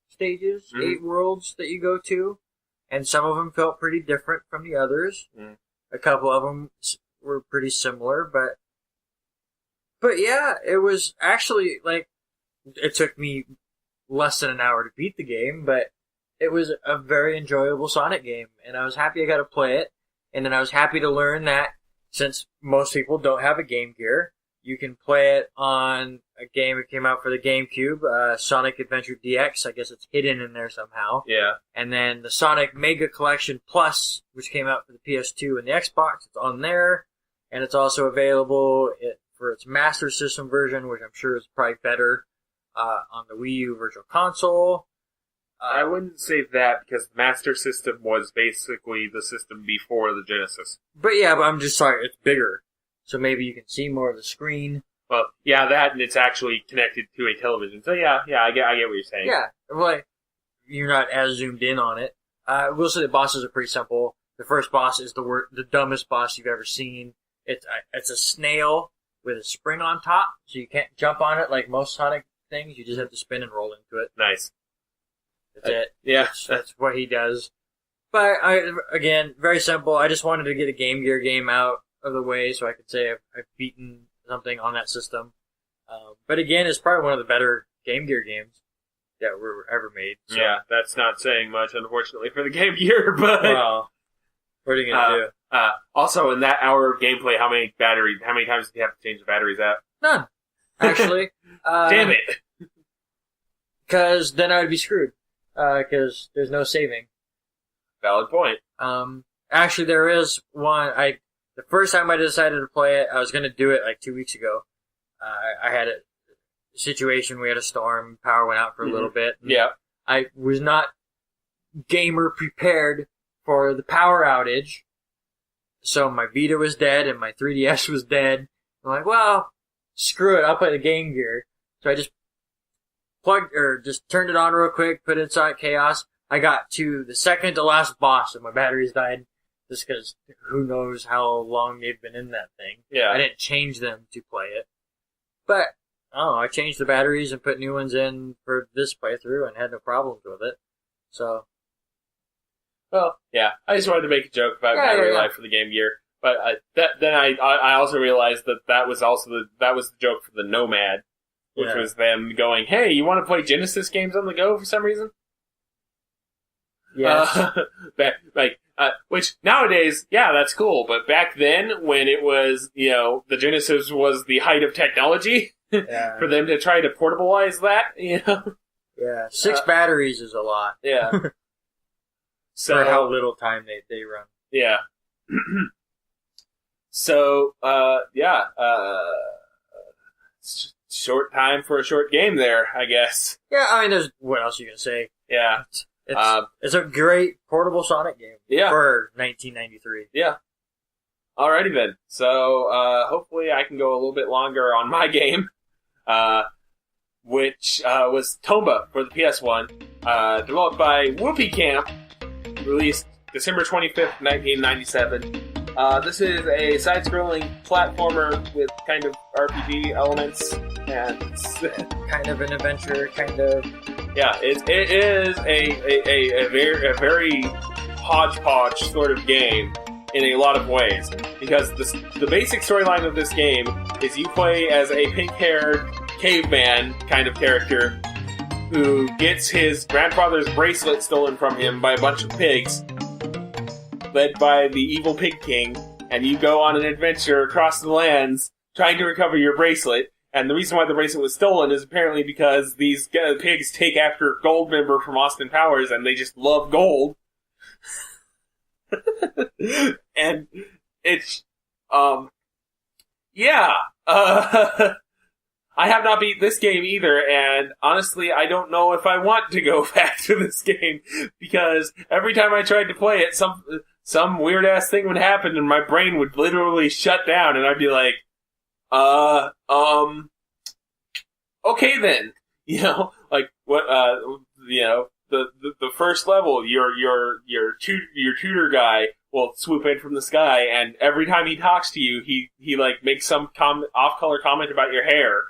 stages, 8 worlds that you go to, and some of them felt pretty different from the others. A couple of them were pretty similar, but yeah, it was actually, like, it took me less than an hour to beat the game, but it was a very enjoyable Sonic game, and I was happy I got to play it, and then I was happy to learn that since most people don't have a Game Gear, you can play it on a game that came out for the GameCube, Sonic Adventure DX. I guess it's hidden in there somehow. Yeah. And then the Sonic Mega Collection Plus, which came out for the PS2 and the Xbox, it's on there, and it's also available for its Master System version, which I'm sure is probably better on the Wii U Virtual Console. I wouldn't say that, because the Master System was basically the system before the Genesis. But I'm just sorry, it's bigger. So maybe you can see more of the screen. Well, yeah, that, and it's actually connected to a television. So yeah, I get what you're saying. Yeah, well, you're not as zoomed in on it. We'll say the bosses are pretty simple. The first boss is the dumbest boss you've ever seen. It's a snail with a spring on top, so you can't jump on it like most Sonic things. You just have to spin and roll into it. Nice. That's it. Yeah. That's what he does. But, again, very simple. I just wanted to get a Game Gear game out of the way so I could say I've beaten something on that system. But again, it's probably one of the better Game Gear games that were ever made. So. Yeah, that's not saying much, unfortunately, for the Game Gear, but... Well, what are you going to do? Also, in that hour of gameplay, how many times did you have to change the batteries out? None. Actually. Damn it! Because then I would be screwed. Because there's no saving. Valid point. Actually, there is one. The first time I decided to play it, I was going to do it like 2 weeks ago. I had a situation, we had a storm, power went out for a little bit. Yeah. I was not gamer prepared for the power outage. So my Vita was dead and my 3DS was dead. I'm like, well, screw it, I'll play the Game Gear. So I just turned it on real quick, put it in Sonic Chaos. I got to the second to last boss and my batteries died. Just because who knows how long they've been in that thing. Yeah. I didn't change them to play it. But, I changed the batteries and put new ones in for this playthrough and had no problems with it. So. Well, yeah. I just wanted to make a joke about battery life for the Game Gear. But then I also realized that was the joke for the Nomad. Which was them going, hey, you want to play Genesis games on the go for some reason? Yes. Which nowadays, yeah, that's cool. But back then, when it was, the Genesis was the height of technology, for them to try to portabilize that, Yeah, 6 batteries is a lot. Yeah. So for how little time they run. Yeah. So, short time for a short game there, I guess. Yeah, I mean, what else are you gonna say? Yeah. It's a great portable Sonic game. Yeah. For 1993. Yeah. Alrighty then. So, hopefully I can go a little bit longer on my game, which was Tomba for the PS1, developed by Whoopee Camp, released December 25th, 1997. This is a side-scrolling platformer with kind of RPG elements, and it's kind of an adventure, kind of. Yeah, it is a very hodgepodge sort of game in a lot of ways, because the basic storyline of this game is you play as a pink-haired caveman kind of character who gets his grandfather's bracelet stolen from him by a bunch of pigs, led by the evil Pig King, and you go on an adventure across the lands trying to recover your bracelet. And the reason why the bracelet was stolen is apparently because these pigs take after Goldmember from Austin Powers, and they just love gold. And it's, yeah, I have not beat this game either, and honestly, I don't know if I want to go back to this game, because every time I tried to play it, some weird-ass thing would happen, and my brain would literally shut down, and I'd be like, okay then. You know, like, what, you know, the first level, your tutor guy will swoop in from the sky, and every time he talks to you, he like, makes some off-color comment about your hair.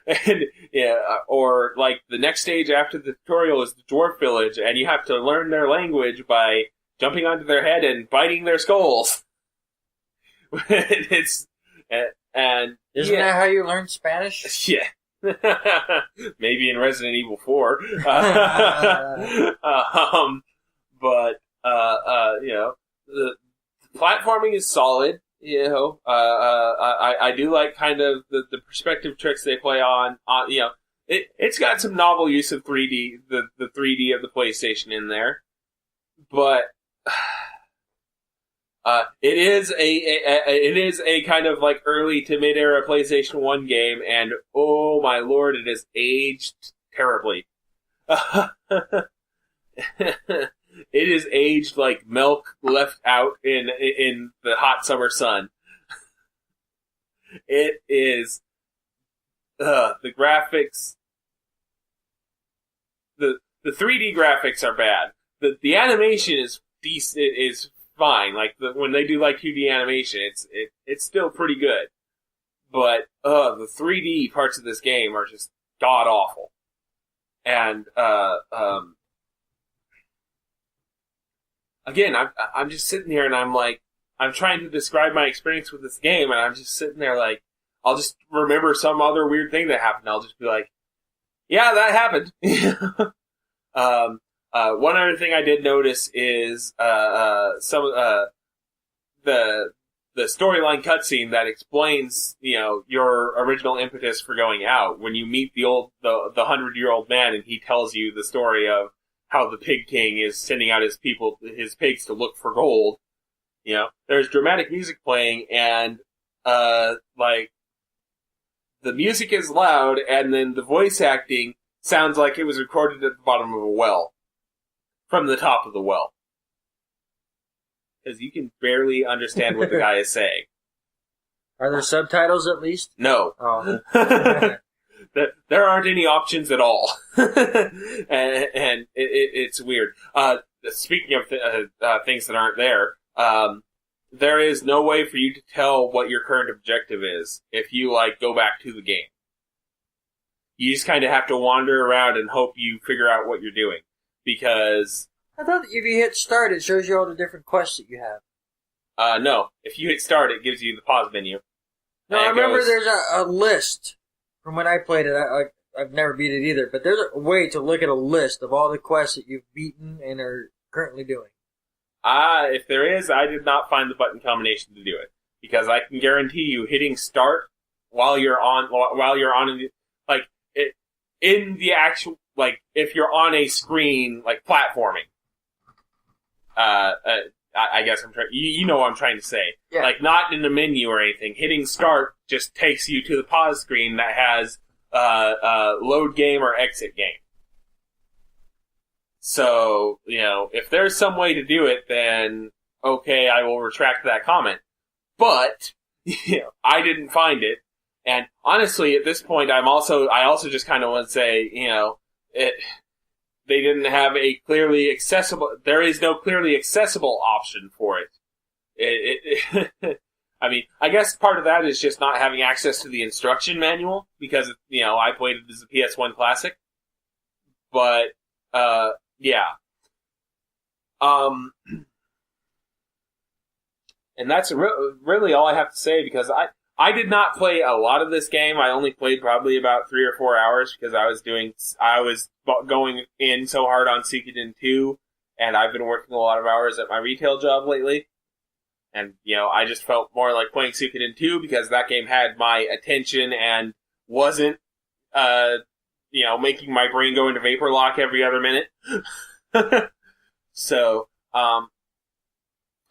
And, yeah, or, like, the next stage after the tutorial is the dwarf village, and you have to learn their language by jumping onto their head and biting their skulls. Isn't that how you learn Spanish? Yeah. Maybe in Resident Evil 4. But, you know, the platforming is solid. You know, I do like kind of the perspective tricks they play on, you know, it's got some novel use of 3D, the 3D of the PlayStation in there, but, it is a kind of like early to mid-era PlayStation 1 game, and oh my lord, it has aged terribly. It is aged like milk left out in the hot summer sun. It is, the graphics, the 3D graphics are bad. The animation is decent, is fine. Like, when they do like 2D animation, it's still pretty good. But, the 3D parts of this game are just god awful. And, again, I'm just sitting here and I'm like, I'm trying to describe my experience with this game, and I'm just sitting there like, I'll just remember some other weird thing that happened. I'll just be like, yeah, that happened. One other thing I did notice is some the storyline cutscene that explains, you know, your original impetus for going out. When you meet the 100-year-old man, and he tells you the story of how the Pig King is sending out his pigs to look for gold. You know, there's dramatic music playing, and, like, the music is loud, and then the voice acting sounds like it was recorded at the bottom of a well. From the top of the well. Because you can barely understand what the guy is saying. Are there subtitles at least? No. Oh. There aren't any options at all. and it's weird. Speaking of things that aren't there, there is no way for you to tell what your current objective is if you, like, go back to the game. You just kind of have to wander around and hope you figure out what you're doing. Because... I thought that if you hit start, it shows you all the different quests that you have. No. If you hit start, it gives you the pause menu. No, I remember there's a list. From when I played it, I've never beat it either, but there's a way to look at a list of all the quests that you've beaten and are currently doing. If there is, I did not find the button combination to do it. Because I can guarantee you, hitting start while you're on, like, in the actual, like, if you're on a screen, like, platforming, I guess I'm trying, you know what I'm trying to say. Yeah. Like, not in the menu or anything. Hitting start just takes you to the pause screen that has, load game or exit game. So, you know, if there's some way to do it, then, okay, I will retract that comment. But, you know, I didn't find it. And honestly, at this point, I also just kind of want to say, you know, they didn't have a clearly accessible, there is no clearly accessible option for it. I mean, I guess part of that is just not having access to the instruction manual, because, you know, I played it as a PS1 classic. But, yeah. And that's really all I have to say, because I did not play a lot of this game. I only played probably about 3 or 4 hours, because I was going in so hard on Suikoden 2, and I've been working a lot of hours at my retail job lately. And, you know, I just felt more like playing Suikoden 2, because that game had my attention and wasn't, you know, making my brain go into vapor lock every other minute. So,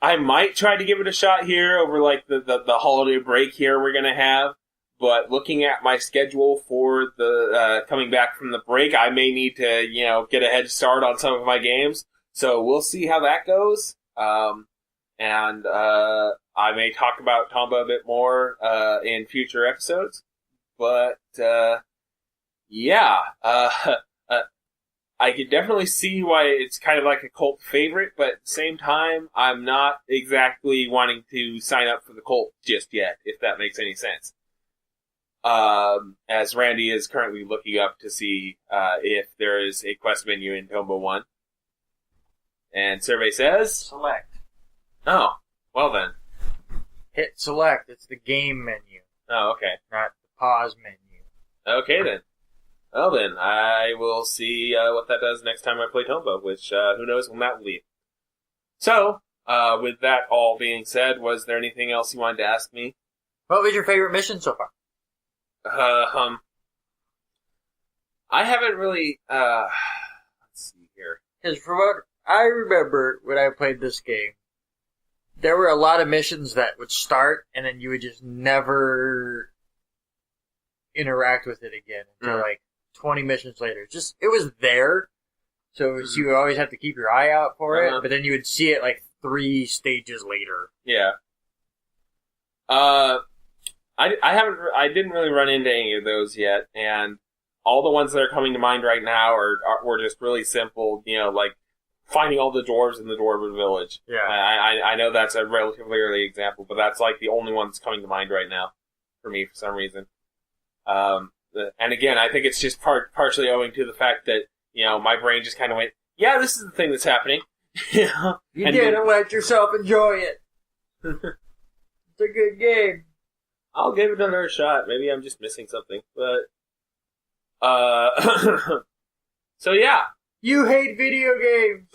I might try to give it a shot here over like the holiday break here we're gonna have. But looking at my schedule for the coming back from the break, I may need to get a head start on some of my games. So we'll see how that goes. And I may talk about Tomba a bit more in future episodes. But I could definitely see why it's kind of like a cult favorite, but at the same time, I'm not exactly wanting to sign up for the cult just yet, if that makes any sense. As Randy is currently looking up to see if there is a quest menu in Tomba 1. And survey says... Select. Oh, well then. Hit select. It's the game menu. Oh, okay. Not the pause menu. Okay then. Well then, I will see what that does next time I play Tomba, which who knows when that will be. So, with that all being said, was there anything else you wanted to ask me? What was your favorite mission so far? I haven't really, let's see here. Because from what I remember when I played this game, there were a lot of missions that would start, and then you would just never interact with it again until like 20 missions later. It was there, so you would always have to keep your eye out for it, but then you would see it like 3 stages later. Yeah. I didn't really run into any of those yet, and all the ones that are coming to mind right now were just really simple, like finding all the dwarves in the Dwarven village. Yeah. I know that's a relatively early example, but that's like the only one that's coming to mind right now for me for some reason. And again, I think it's just partially owing to the fact that, my brain just kind of went, yeah, this is the thing that's happening. You didn't let yourself enjoy it. It's a good game. I'll give it another shot. Maybe I'm just missing something, but, so yeah. You hate video games!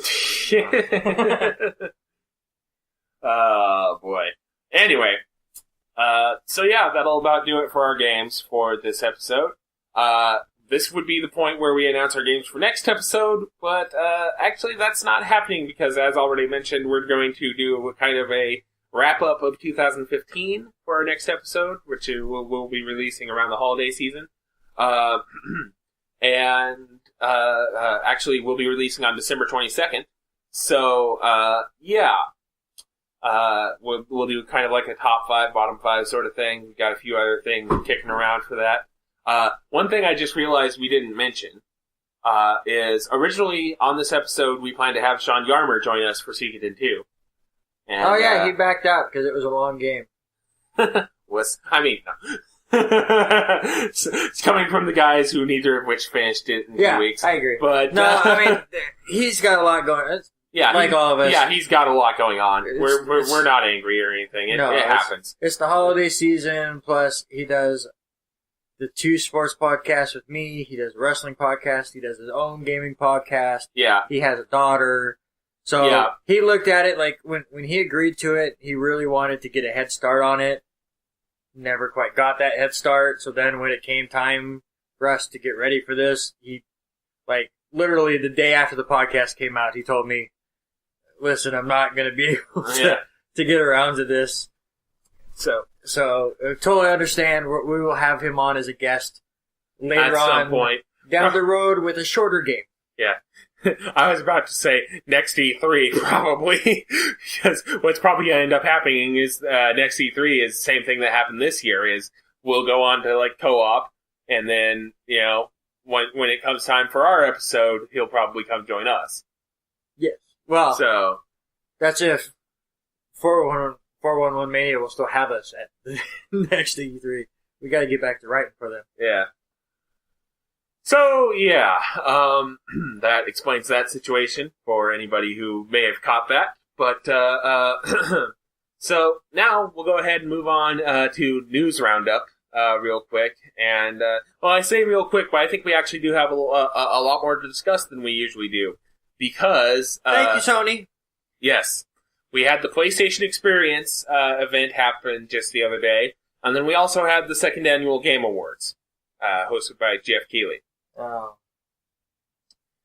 Oh, boy. Anyway. So yeah, that'll about do it for our games for this episode. This would be the point where we announce our games for next episode, but, actually that's not happening because, as already mentioned, we're going to do kind of a wrap-up of 2015 for our next episode, which we'll be releasing around the holiday season. Actually, we'll be releasing on December 22nd. So, we'll do kind of like a top 5, bottom 5 sort of thing. We've got a few other things kicking around for that. One thing I just realized we didn't mention, is originally on this episode we planned to have Sean Yarmer join us for Suikoden 2. And, he backed out because it was a long game. No. It's coming from the guys who neither of which finished it in 2 weeks. I agree. But no, he's got a lot going on. Yeah, like all of us. Yeah, he's got a lot going on. We're not angry or anything. It happens. It's the holiday season. Plus, he does the 2 sports podcasts with me. He does a wrestling podcast. He does his own gaming podcast. Yeah, he has a daughter. So he looked at it like when he agreed to it, he really wanted to get a head start on it. Never quite got that head start. So then when it came time for us to get ready for this, he, literally the day after the podcast came out, he told me, listen, I'm not going to be able to get around to this. So totally understand. We will have him on as a guest later at some point down the road with a shorter game. Yeah. I was about to say next E3, probably, because what's probably going to end up happening is next E3 is the same thing that happened this year, is we'll go on to co-op, and then, when it comes time for our episode, he'll probably come join us. Yes. Well, so that's if 411 Mania will still have us at the next E3. We got to get back to writing for them. Yeah. So, yeah, that explains that situation for anybody who may have caught that. But, so now we'll go ahead and move on to News Roundup real quick. And, I say real quick, but I think we actually do have a lot more to discuss than we usually do. Because... Thank you, Sony. Yes. We had the PlayStation Experience event happen just the other day. And then we also had the second annual Game Awards, hosted by Jeff Keighley. Oh.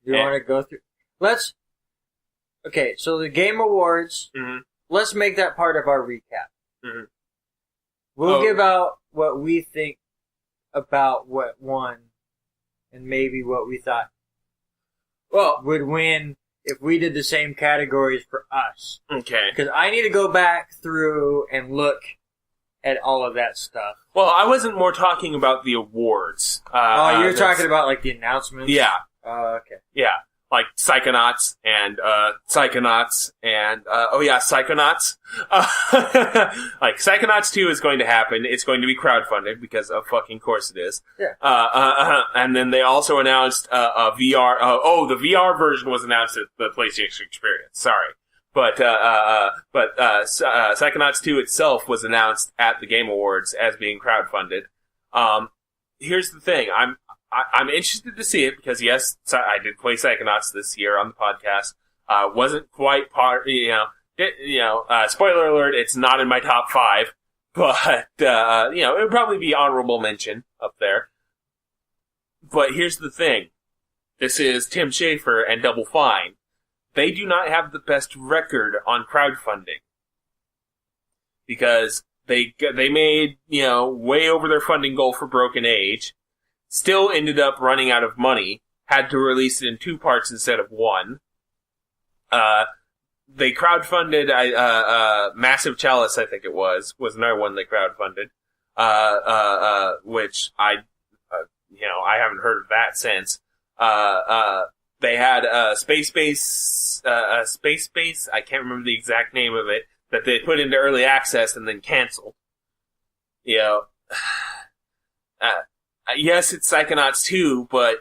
You want to go through... Okay, so the Game Awards let's make that part of our recap. Mm-hmm. We'll give out what we think about what won, and maybe what we thought would win if we did the same categories for us. Okay. Because I need to go back through and look at all of that stuff. Well, I wasn't more talking about the awards. You're talking about like the announcements? Yeah. Okay. Yeah. Like Psychonauts and Psychonauts. Like Psychonauts 2 is going to happen. It's going to be crowdfunded because of fucking course it is. Yeah. And then they also announced a VR. The VR version was announced at the PlayStation Experience. Sorry. But Psychonauts 2 itself was announced at the Game Awards as being crowdfunded. Here's the thing. I'm interested to see it because, yes, I did play Psychonauts this year on the podcast. Wasn't quite part, spoiler alert, it's not in my top 5, but, it would probably be honorable mention up there. But here's the thing. This is Tim Schafer and Double Fine. They do not have the best record on crowdfunding. Because they made, way over their funding goal for Broken Age. Still ended up running out of money. Had to release it in 2 parts instead of 1. They crowdfunded, Massive Chalice, I think it was another one they crowdfunded. Which I haven't heard of that since. They had, Space Base, I can't remember the exact name of it, that they put into early access and then canceled. Yes, it's Psychonauts 2, but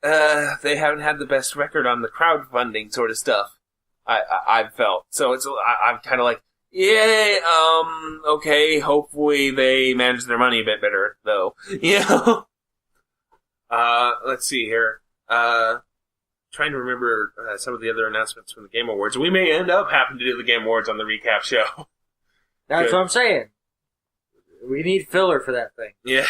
they haven't had the best record on the crowdfunding sort of stuff. I've felt. So I'm kind of like, yay, okay, hopefully they manage their money a bit better, though. Let's see here. Trying to remember some of the other announcements from the Game Awards. We may end up having to do the Game Awards on the recap show. That's what I'm saying. We need filler for that thing. Yeah.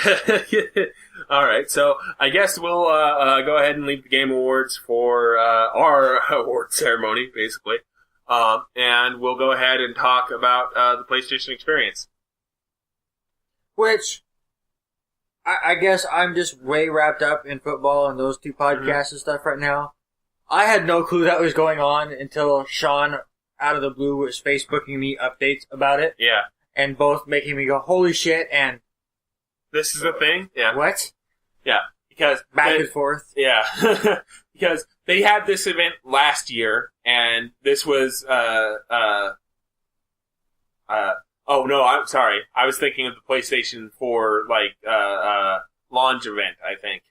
All right. So I guess we'll go ahead and leave the Game Awards for our award ceremony, basically, and we'll go ahead and talk about the PlayStation Experience. Which I guess I'm just way wrapped up in football and those 2 podcasts and stuff right now. I had no clue that was going on until Sean, out of the blue, was Facebooking me updates about it. Yeah. And both making me go, holy shit, and... This is a thing? Yeah. What? Yeah. Because... Back and forth. Yeah. Because they had this event last year, and this was, oh no, I'm sorry. I was thinking of the PlayStation 4, launch event, I think.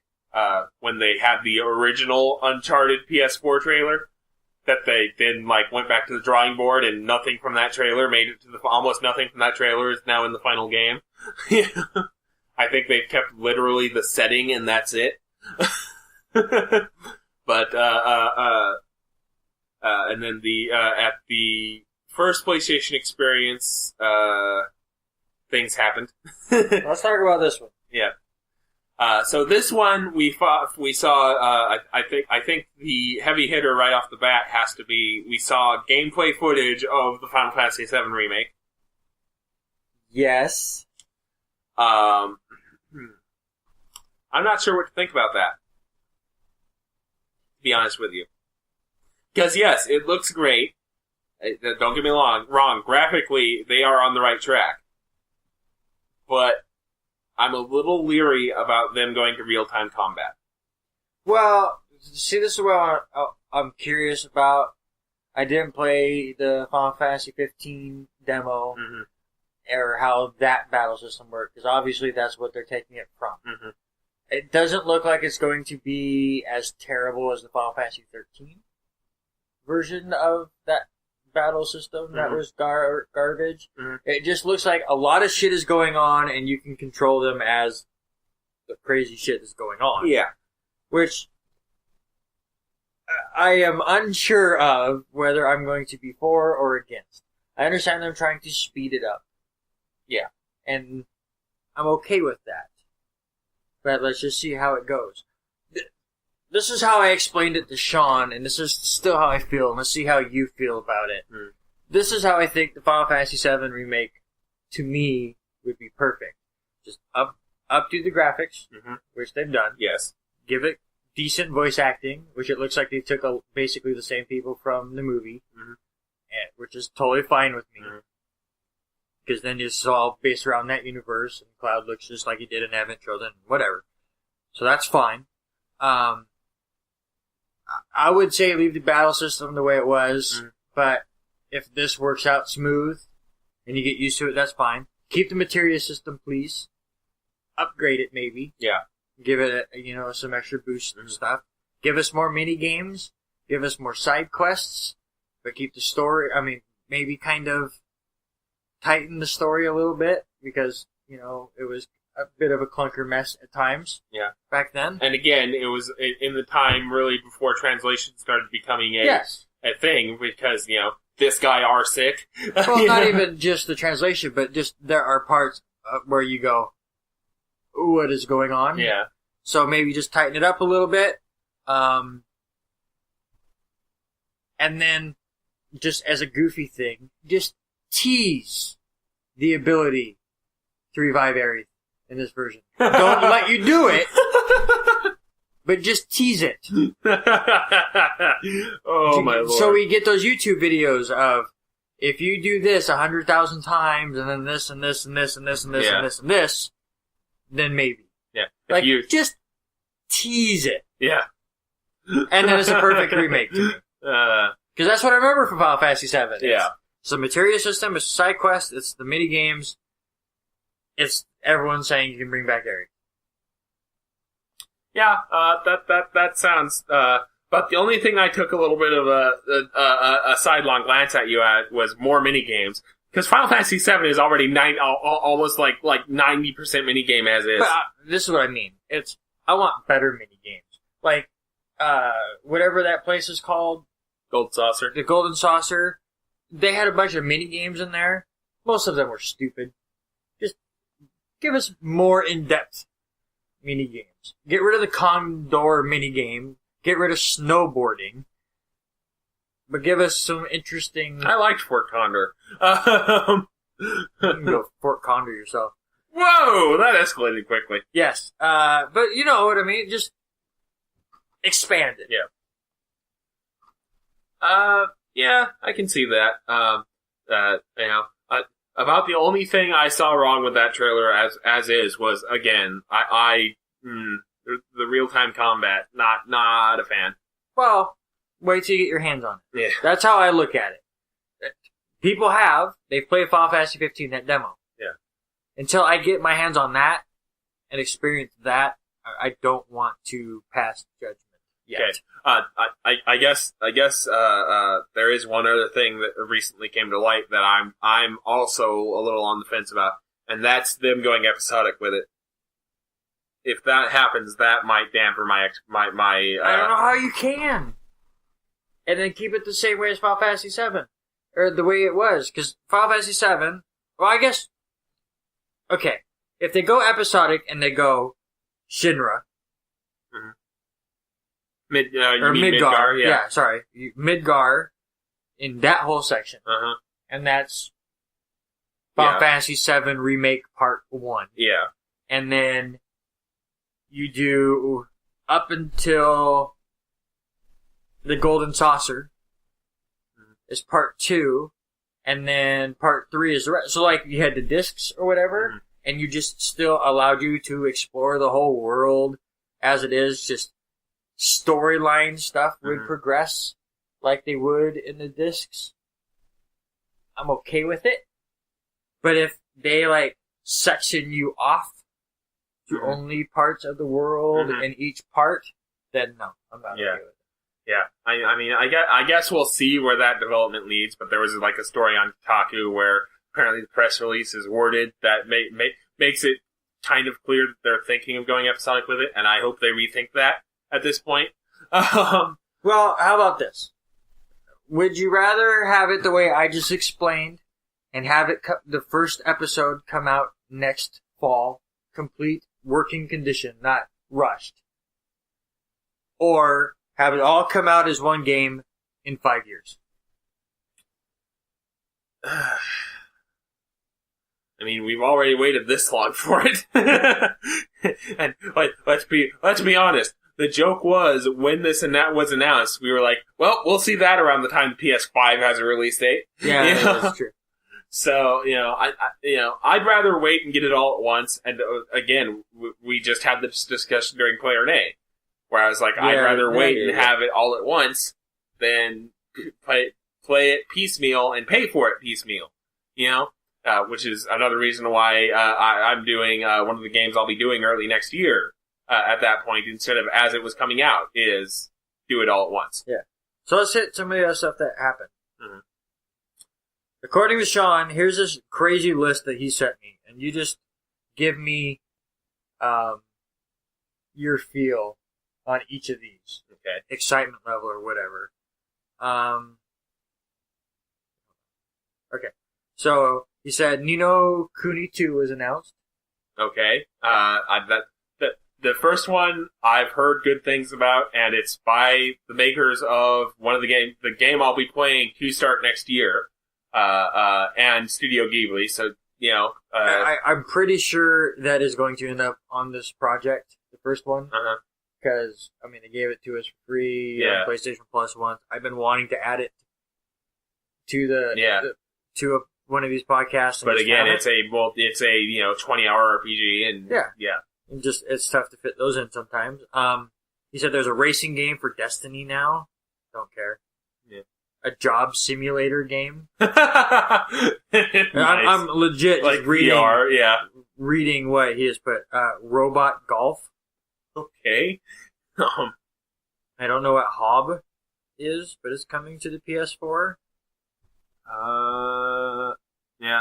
When they had the original Uncharted PS4 trailer. That they then, went back to the drawing board and nothing from that trailer made it to almost nothing from that trailer is now in the final game. I think they've kept literally the setting and that's it. But, and then at the first PlayStation Experience, things happened. Let's talk about this one. Yeah. So this one we saw. I think the heavy hitter right off the bat has to be we saw gameplay footage of the Final Fantasy VII remake. Yes. I'm not sure what to think about that. To be honest with you, because yes, it looks great. Don't get me wrong. Graphically, they are on the right track, but I'm a little leery about them going to real-time combat. Well, see, this is what I'm curious about. I didn't play the Final Fantasy 15 demo, or how that battle system worked, because obviously that's what they're taking it from. Mm-hmm. It doesn't look like it's going to be as terrible as the Final Fantasy 13 version of that battle system that was garbage. It just looks like a lot of shit is going on and you can control them as the crazy shit is going on. Yeah. Which I am unsure of whether I'm going to be for or against. I understand them trying to speed it up. Yeah. And I'm okay with that. But let's just see how it goes. This is how I explained it to Sean, and this is still how I feel, and let's see how you feel about it. this is how I think the Final Fantasy VII remake, to me, would be perfect. Just updo the graphics, which they've done. Yes. Give it decent voice acting, which it looks like they took basically the same people from the movie, which is totally fine with me. Because then it's all based around that universe, and Cloud looks just like he did in Adventure, then whatever. So that's fine. I would say leave the battle system the way it was, but if this works out smooth and you get used to it, that's fine. Keep the materia system, please. Upgrade it, maybe. Yeah. Give it, some extra boost and stuff. Give us more mini games. Give us more side quests, but keep the story. I mean, maybe kind of tighten the story a little bit because it was a bit of a clunker mess at times. Yeah. Back then. And again, it was in the time really before translation started becoming a thing because, this guy are sick. Well, not even just the translation, but just there are parts where you go, what is going on? Yeah. So maybe just tighten it up a little bit. And then, just as a goofy thing, just tease the ability to revive Aerith in this version. Don't let you do it, but just tease it. Oh my lord. So we get those YouTube videos of, if you do this 100,000 times, and then this, and this, and this, and this, and this, and this, and this, then maybe. Yeah. Just tease it. Yeah. And then it's a perfect remake to me. Because that's what I remember from Final Fantasy VII. Yeah. It's the materia system, it's side quests, it's the mini games, it's everyone saying you can bring back Aerith. Yeah, that sounds, but the only thing I took a little bit of a sidelong glance at you at was more mini games. Because Final Fantasy VII is already almost like 90% minigame as is. But this is what I mean. I want better minigames. Like, whatever that place is called. Gold Saucer. The Golden Saucer. They had a bunch of minigames in there. Most of them were stupid. Just give us more in-depth minigames. Get rid of the Condor minigame. Get rid of snowboarding. But give us some interesting... I liked Fort Condor. You can go Fort Condor yourself. Whoa! That escalated quickly. Yes. But you know what I mean? Just expand it. Yeah. Yeah, I can see that. About the only thing I saw wrong with that trailer as is was, again, the real-time combat. Not a fan. Well... Wait till you get your hands on it. Yeah. That's how I look at it. They've played Final Fantasy 15, that demo. Yeah. Until I get my hands on that and experience that, I don't want to pass judgment yet. Okay. I guess there is one other thing that recently came to light that I'm also a little on the fence about, and that's them going episodic with it. If that happens, that might dampen my I don't know how you can. And then keep it the same way as Final Fantasy VII. Or the way it was. Because Final Fantasy VII... Well, I guess... Okay. If they go episodic and they go Shinra... Midgar, yeah. Yeah, sorry. Midgar in that whole section. Uh-huh. And that's Final Fantasy VII Remake Part 1. Yeah. And then you do up until... The Golden Saucer is part 2, and then part 3 is the rest. So, like, you had the discs or whatever, and you just still allowed you to explore the whole world as it is. Just storyline stuff would progress like they would in the discs. I'm okay with it. But if they, like, section you off to only parts of the world in each part, then no, I'm not okay with it. Yeah, I mean, I guess we'll see where that development leads, but there was like a story on Kotaku where apparently the press release is worded that makes it kind of clear that they're thinking of going episodic with it, and I hope they rethink that at this point. Well, how about this? Would you rather have it the way I just explained and have it the first episode come out next fall, complete working condition, not rushed? Or have it all come out as one game in 5 years? I mean, we've already waited this long for it. And let's be honest. The joke was, when this and that was announced, we were like, well, we'll see that around the time the PS5 has a release date. Yeah, that's true. So, I'd rather wait and get it all at once. And again, we just had this discussion during Player Nay, where I was like, I'd rather wait and have it all at once than play it piecemeal and pay for it piecemeal. Which is another reason why I'm doing one of the games I'll be doing early next year at that point, instead of as it was coming out, is do it all at once. Yeah. So let's hit some of the other stuff that happened. Mm-hmm. According to Sean, here's this crazy list that he sent me, and you just give me your feel on each of these. Okay. Excitement level or whatever. Okay. So, he said Nino Kuni 2 was announced. Okay. The first one I've heard good things about, and it's by the makers of one of the game I'll be playing to start next year. And Studio Ghibli, so, I'm pretty sure that is going to end up on this project, the first one. Uh-huh. Because, they gave it to us for free on PlayStation Plus once. I've been wanting to add it to one of these podcasts. But again, it's a 20-hour RPG, and and just, it's tough to fit those in sometimes. He said there's a racing game for Destiny now. Don't care. Yeah. A job simulator game. Nice. I'm legit like just reading, VR, reading what he has put. Robot golf. Okay. I don't know what Hob is, but it's coming to the PS4. Yeah.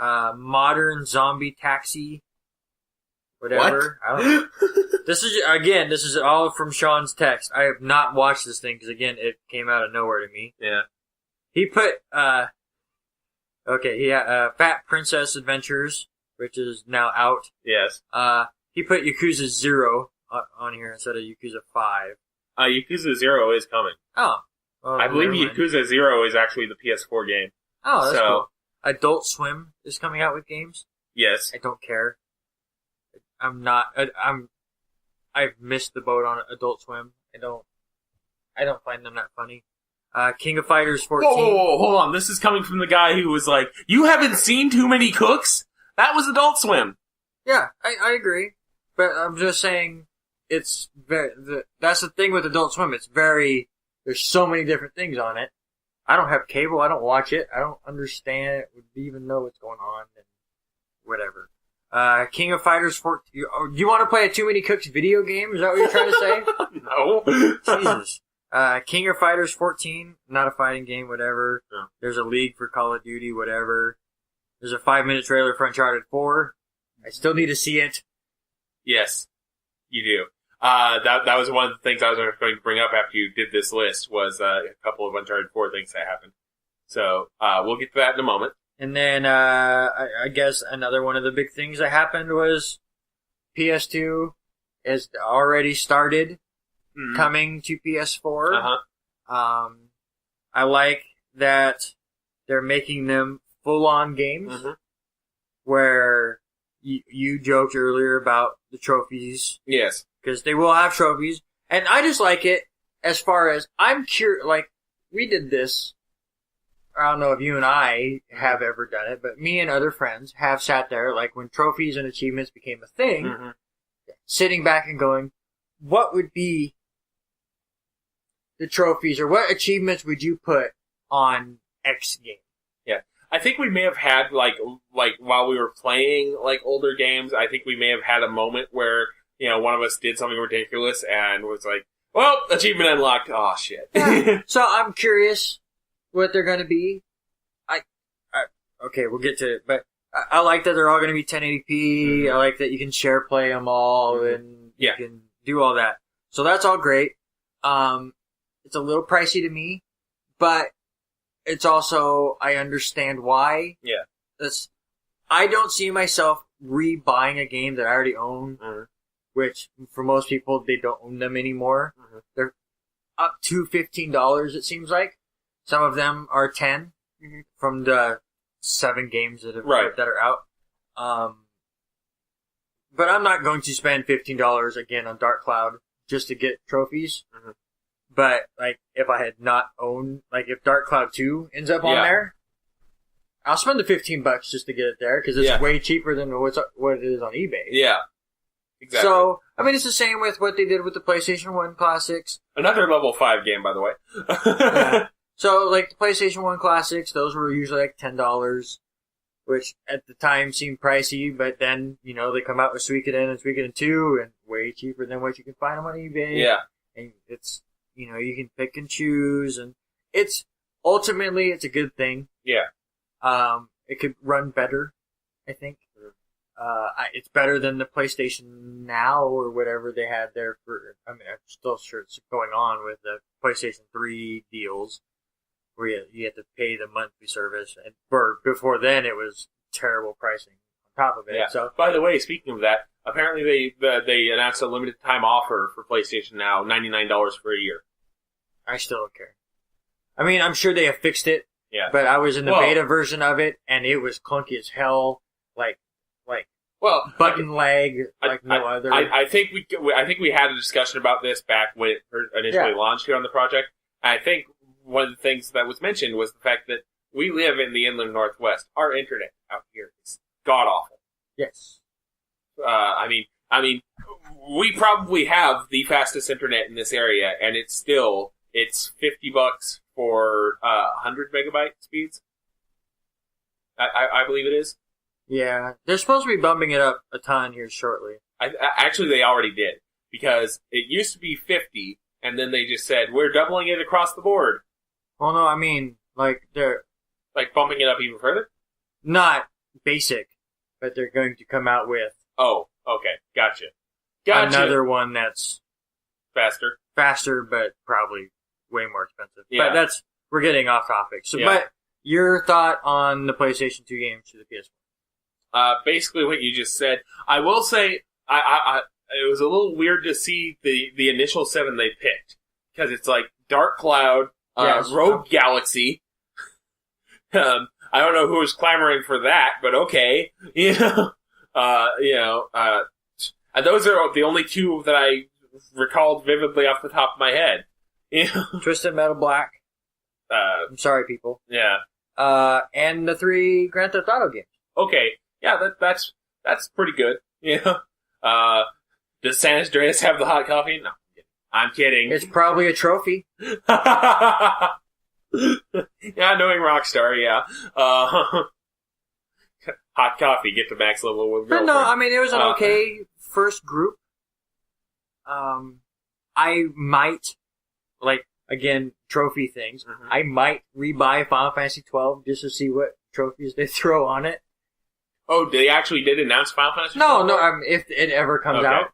Modern zombie taxi. Whatever. What? I don't know. This is all from Sean's text. I have not watched this thing because, again, it came out of nowhere to me. Yeah. He put, Fat Princess Adventures, which is now out. Yes. He put Yakuza 0 on here instead of Yakuza 5. Yakuza 0 is coming. Oh. Well, I believe Yakuza 0 is actually the PS4 game. Oh, that's cool. Adult Swim is coming out with games. Yes. I don't care. I've missed the boat on Adult Swim. I don't find them that funny. King of Fighters 14. Whoa, hold on. This is coming from the guy who was like, you haven't seen Too Many Cooks? That was Adult Swim. Yeah, I agree. But I'm just saying, it's that's the thing with Adult Swim. There's so many different things on it. I don't have cable. I don't watch it. I don't understand it. Even know what's going on and whatever. King of Fighters 14. You want to play a Too Many Cooks video game? Is that what you're trying to say? No. Jesus. King of Fighters 14. Not a fighting game, whatever. Yeah. There's a League for Call of Duty, whatever. There's a 5-minute trailer for Uncharted 4. I still need to see it. Yes, you do. That was one of the things I was going to bring up after you did this list, was a couple of Uncharted 4 things that happened. So, we'll get to that in a moment. And then, I guess another one of the big things that happened was PS2 has already started coming to PS4. Uh-huh. I like that they're making them full-on games, where you joked earlier about the trophies. Yes. Because they will have trophies. And I just like it as far as, I'm curious, like, we did this. I don't know if you and I have ever done it, but me and other friends have sat there, like, when trophies and achievements became a thing, sitting back and going, what would be the trophies, or what achievements would you put on X game? Yeah. I think we may have had, like while we were playing, like, older games, I think we may have had a moment where, one of us did something ridiculous and was like, well, achievement unlocked. Oh, shit. Yeah. So I'm curious what they're going to be. Okay, we'll get to it, but I like that they're all going to be 1080p. I like that you can share play them all, and you can do all that. So that's all great. It's a little pricey to me, but it's also, I understand why. Yeah. I don't see myself re-buying a game that I already own, which for most people, they don't own them anymore. They're up to $15, it seems like. Some of them are 10. from the 7 games that are out. But I'm not going to spend $15 again on Dark Cloud just to get trophies. Mm-hmm. But like, if I had not owned, like, if Dark Cloud 2 ends up on there, I'll spend the $15 just to get it there because it's way cheaper than what it is on eBay. Yeah, exactly. So I mean, it's the same with what they did with the PlayStation 1 Classics. Another level 5 game, by the way. Yeah. So like the PlayStation 1 Classics, those were usually like $10. Which at the time seemed pricey, but then, you know, they come out with Suikoden and Suikoden 2 and way cheaper than what you can find them on eBay. Yeah. And it's, you know, you can pick and choose, and ultimately it's a good thing. Yeah. It could run better, I think. It's better than the PlayStation Now or whatever they had there for, I mean, I'm still sure it's going on with the PlayStation 3 deals. Where you have to pay the monthly service, and before then it was terrible pricing on top of it. Yeah. So, by the way, speaking of that, apparently they announced a limited time offer for PlayStation Now, $99 for a year. I still don't care. I mean, I'm sure they have fixed it. Yeah. But I was in the beta version of it, and it was clunky as hell. Button lag like no other. I think we had a discussion about this back when it initially launched here on the project. I think one of the things that was mentioned was the fact that we live in the inland Northwest. Our internet out here is god awful. Yes. I mean, we probably have the fastest internet in this area, and it's $50 for 100 megabyte speeds. I believe it is. Yeah, they're supposed to be bumping it up a ton here shortly. Actually, they already did, because it used to be 50, and then they just said we're doubling it across the board. Well, no, I mean, like, they're... Like, bumping it up even further? Not basic, but they're going to come out with... Oh, okay. Gotcha. Another one that's... Faster, but probably way more expensive. Yeah. But we're getting off topic. So, But your thought on the PlayStation 2 games to the PS1? Basically what you just said. I will say, it was a little weird to see the initial 7 they picked. Because it's like Dark Cloud... Rogue Galaxy. I don't know who was clamoring for that, but okay. And those are the only 2 that I recalled vividly off the top of my head. Twisted Metal Black. I'm sorry, people. Yeah. And the 3 Grand Theft Auto games. Okay. Yeah, that's pretty good. Yeah. Does San Andreas have the hot coffee? No. I'm kidding. It's probably a trophy. Yeah, knowing Rockstar, yeah. Hot coffee, get to max level with girlfriend. But no, I mean, it was an okay first group. I might, like, again, trophy things. Mm-hmm. I might rebuy Final Fantasy 12 just to see what trophies they throw on it. Oh, they actually did announce Final Fantasy 12? No, if it ever comes out.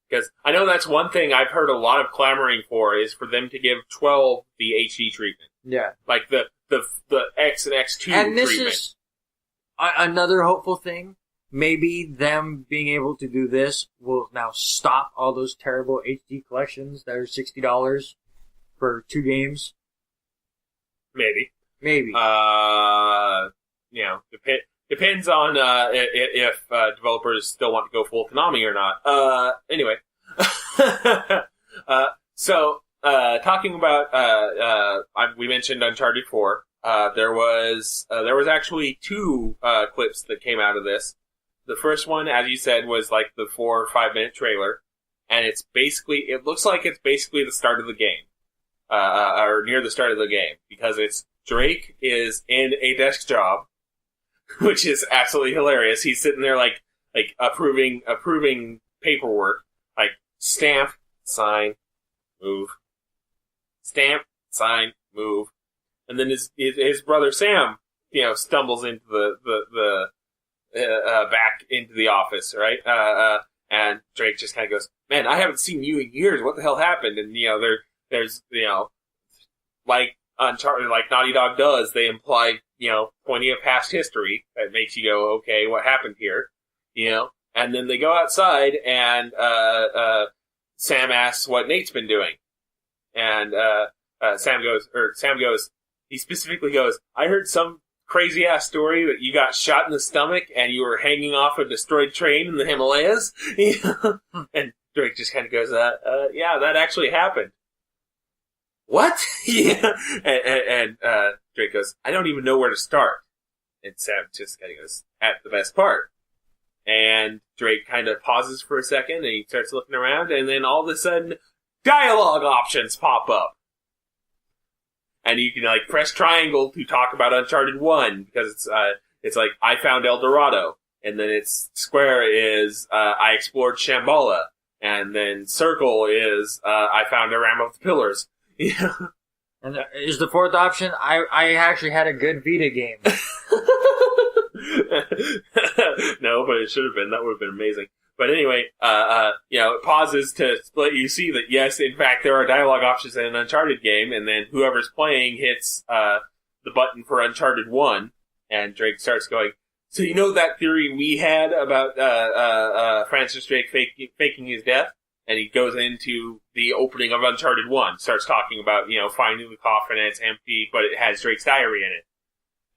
Because I know that's one thing I've heard a lot of clamoring for is for them to give 12 the HD treatment. Yeah. Like the X and X2 treatment. And this is another hopeful thing. Maybe them being able to do this will now stop all those terrible HD collections that are $60 for 2 games. Maybe. Depends on if developers still want to go full Konami or not. Anyway. So talking about, we mentioned Uncharted 4. There was actually 2 clips that came out of this. The first one, as you said, was like the 4 or 5 minute trailer. And it looks like it's basically the start of the game. Or near the start of the game. Because Drake is in a desk job. Which is absolutely hilarious. He's sitting there like approving paperwork. Like, stamp, sign, move. Stamp, sign, move. And then his brother Sam, stumbles into the back into the office, right? And Drake just kind of goes, "Man, I haven't seen you in years. What the hell happened?" And there's like Uncharted, like Naughty Dog does, they imply plenty of past history that makes you go, "Okay, what happened here?" And then they go outside, and Sam asks what Nate's been doing, and Sam goes, he specifically goes, I heard some crazy-ass story that you got shot in the stomach and you were hanging off a destroyed train in the Himalayas. And Drake just kind of goes, yeah, that actually happened. What? Yeah. And Drake goes, I don't even know where to start. And Sam just kind of goes, at the best part. And Drake kind of pauses for a second and he starts looking around, and then all of a sudden, dialogue options pop up. And you can, like, press triangle to talk about Uncharted 1, because it's like, I found El Dorado. And then it's square is, I explored Shambhala. And then circle is, I found a Ram of the Pillars. Yeah. And is the fourth option, I actually had a good Vita game. No, but it should have been. That would have been amazing. But anyway, it pauses to let you see that, yes, in fact, there are dialogue options in an Uncharted game, and then whoever's playing hits the button for Uncharted 1, and Drake starts going, so you know that theory we had about Francis Drake faking his death? And he goes into the opening of Uncharted 1, starts talking about, finding the coffin and it's empty, but it has Drake's diary in it.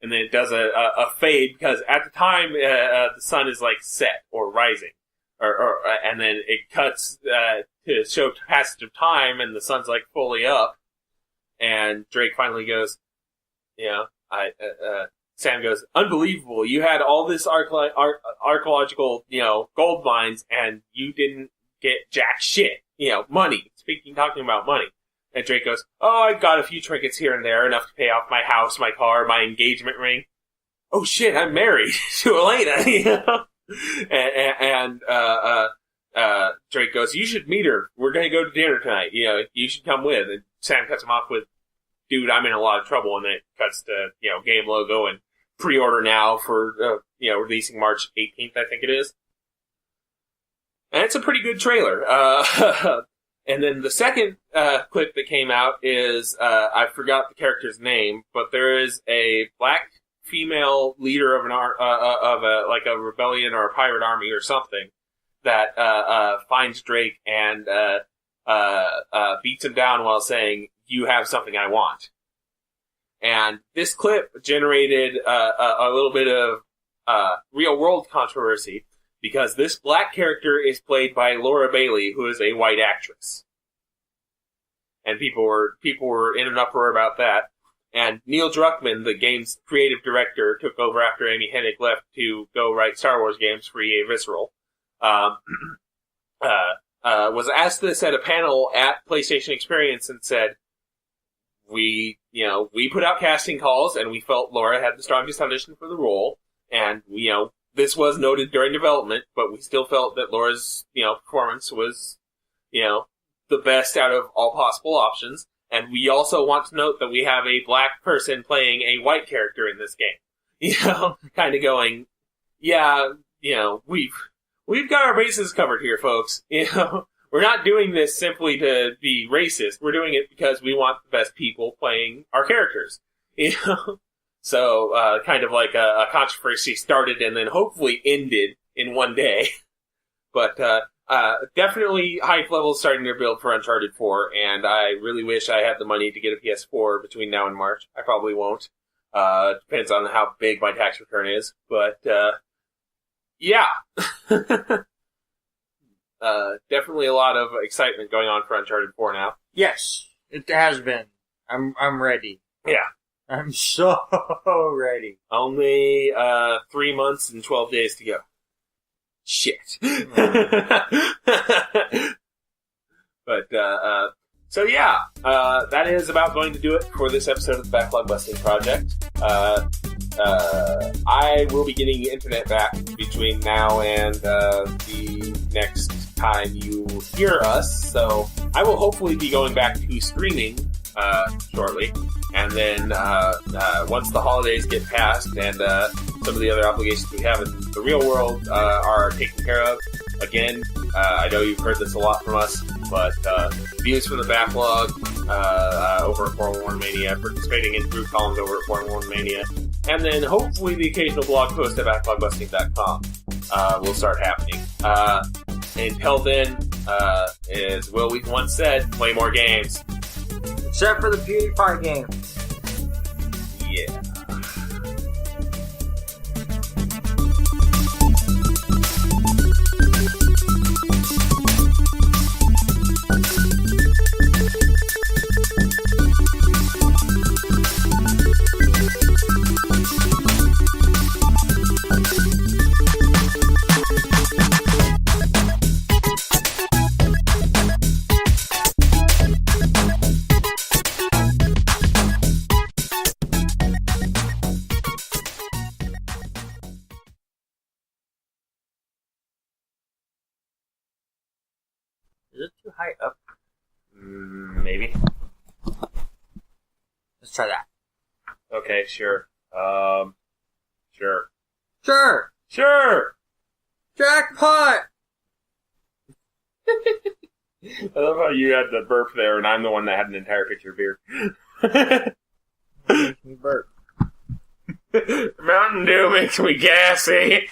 And then it does a fade, because at the time, the sun is, like, set or rising. And then it cuts to show passage of time, and the sun's, like, fully up. And Drake finally goes, Sam goes, unbelievable, you had all this archaeological, gold mines, and you didn't get jack shit. Money. Talking about money. And Drake goes, oh, I got a few trinkets here and there, enough to pay off my house, my car, my engagement ring. Oh shit, I'm married to Elena, And Drake goes, you should meet her. We're gonna go to dinner tonight. You should come with. And Sam cuts him off with, dude, I'm in a lot of trouble. And then it cuts to, game logo and pre-order now for, releasing March 18th, I think it is. And it's a pretty good trailer. And then the second clip that came out is, I forgot the character's name, but there is a black female leader of a rebellion or a pirate army or something that finds Drake and beats him down while saying, you have something I want. And this clip generated a little bit of real-world controversy, because this black character is played by Laura Bailey, who is a white actress. And people were in an uproar about that. And Neil Druckmann, the game's creative director, took over after Amy Hennig left to go write Star Wars games for EA Visceral. Was asked this at a panel at PlayStation Experience and said, we put out casting calls and we felt Laura had the strongest audition for the role. And, this was noted during development, but we still felt that Laura's, performance was, the best out of all possible options. And we also want to note that we have a black person playing a white character in this game. Kind of going, yeah, we've got our bases covered here, folks. We're not doing this simply to be racist. We're doing it because we want the best people playing our characters. So, kind of like a controversy started and then hopefully ended in one day. But, definitely hype levels starting to build for Uncharted 4, and I really wish I had the money to get a PS4 between now and March. I probably won't. Depends on how big my tax return is, but, yeah. Definitely a lot of excitement going on for Uncharted 4 now. Yes, it has been. I'm ready. Yeah. I'm so ready. Only 3 months and 12 days to go. Shit. But, so yeah, that is about going to do it for this episode of the Backlog Busting Project. I will be getting internet back between now and the next time you hear us, so I will hopefully be going back to streaming shortly. And then once the holidays get past and some of the other obligations we have in the real world are taken care of, again, I know you've heard this a lot from us, but views from the backlog over at 411 Mania, participating in group columns over at 411 Mania, and then hopefully the occasional blog post at backlogbusting.com will start happening. Until then, as Will Wheaton once said, play more games. Except for the PewDiePie game. Yeah. Is it too high up? Maybe. Let's try that. Okay, sure. Sure. Sure! Sure! Jackpot! I love how you had the burp there, and I'm the one that had an entire picture of beer. Makes me burp. Mountain Dew makes me gassy.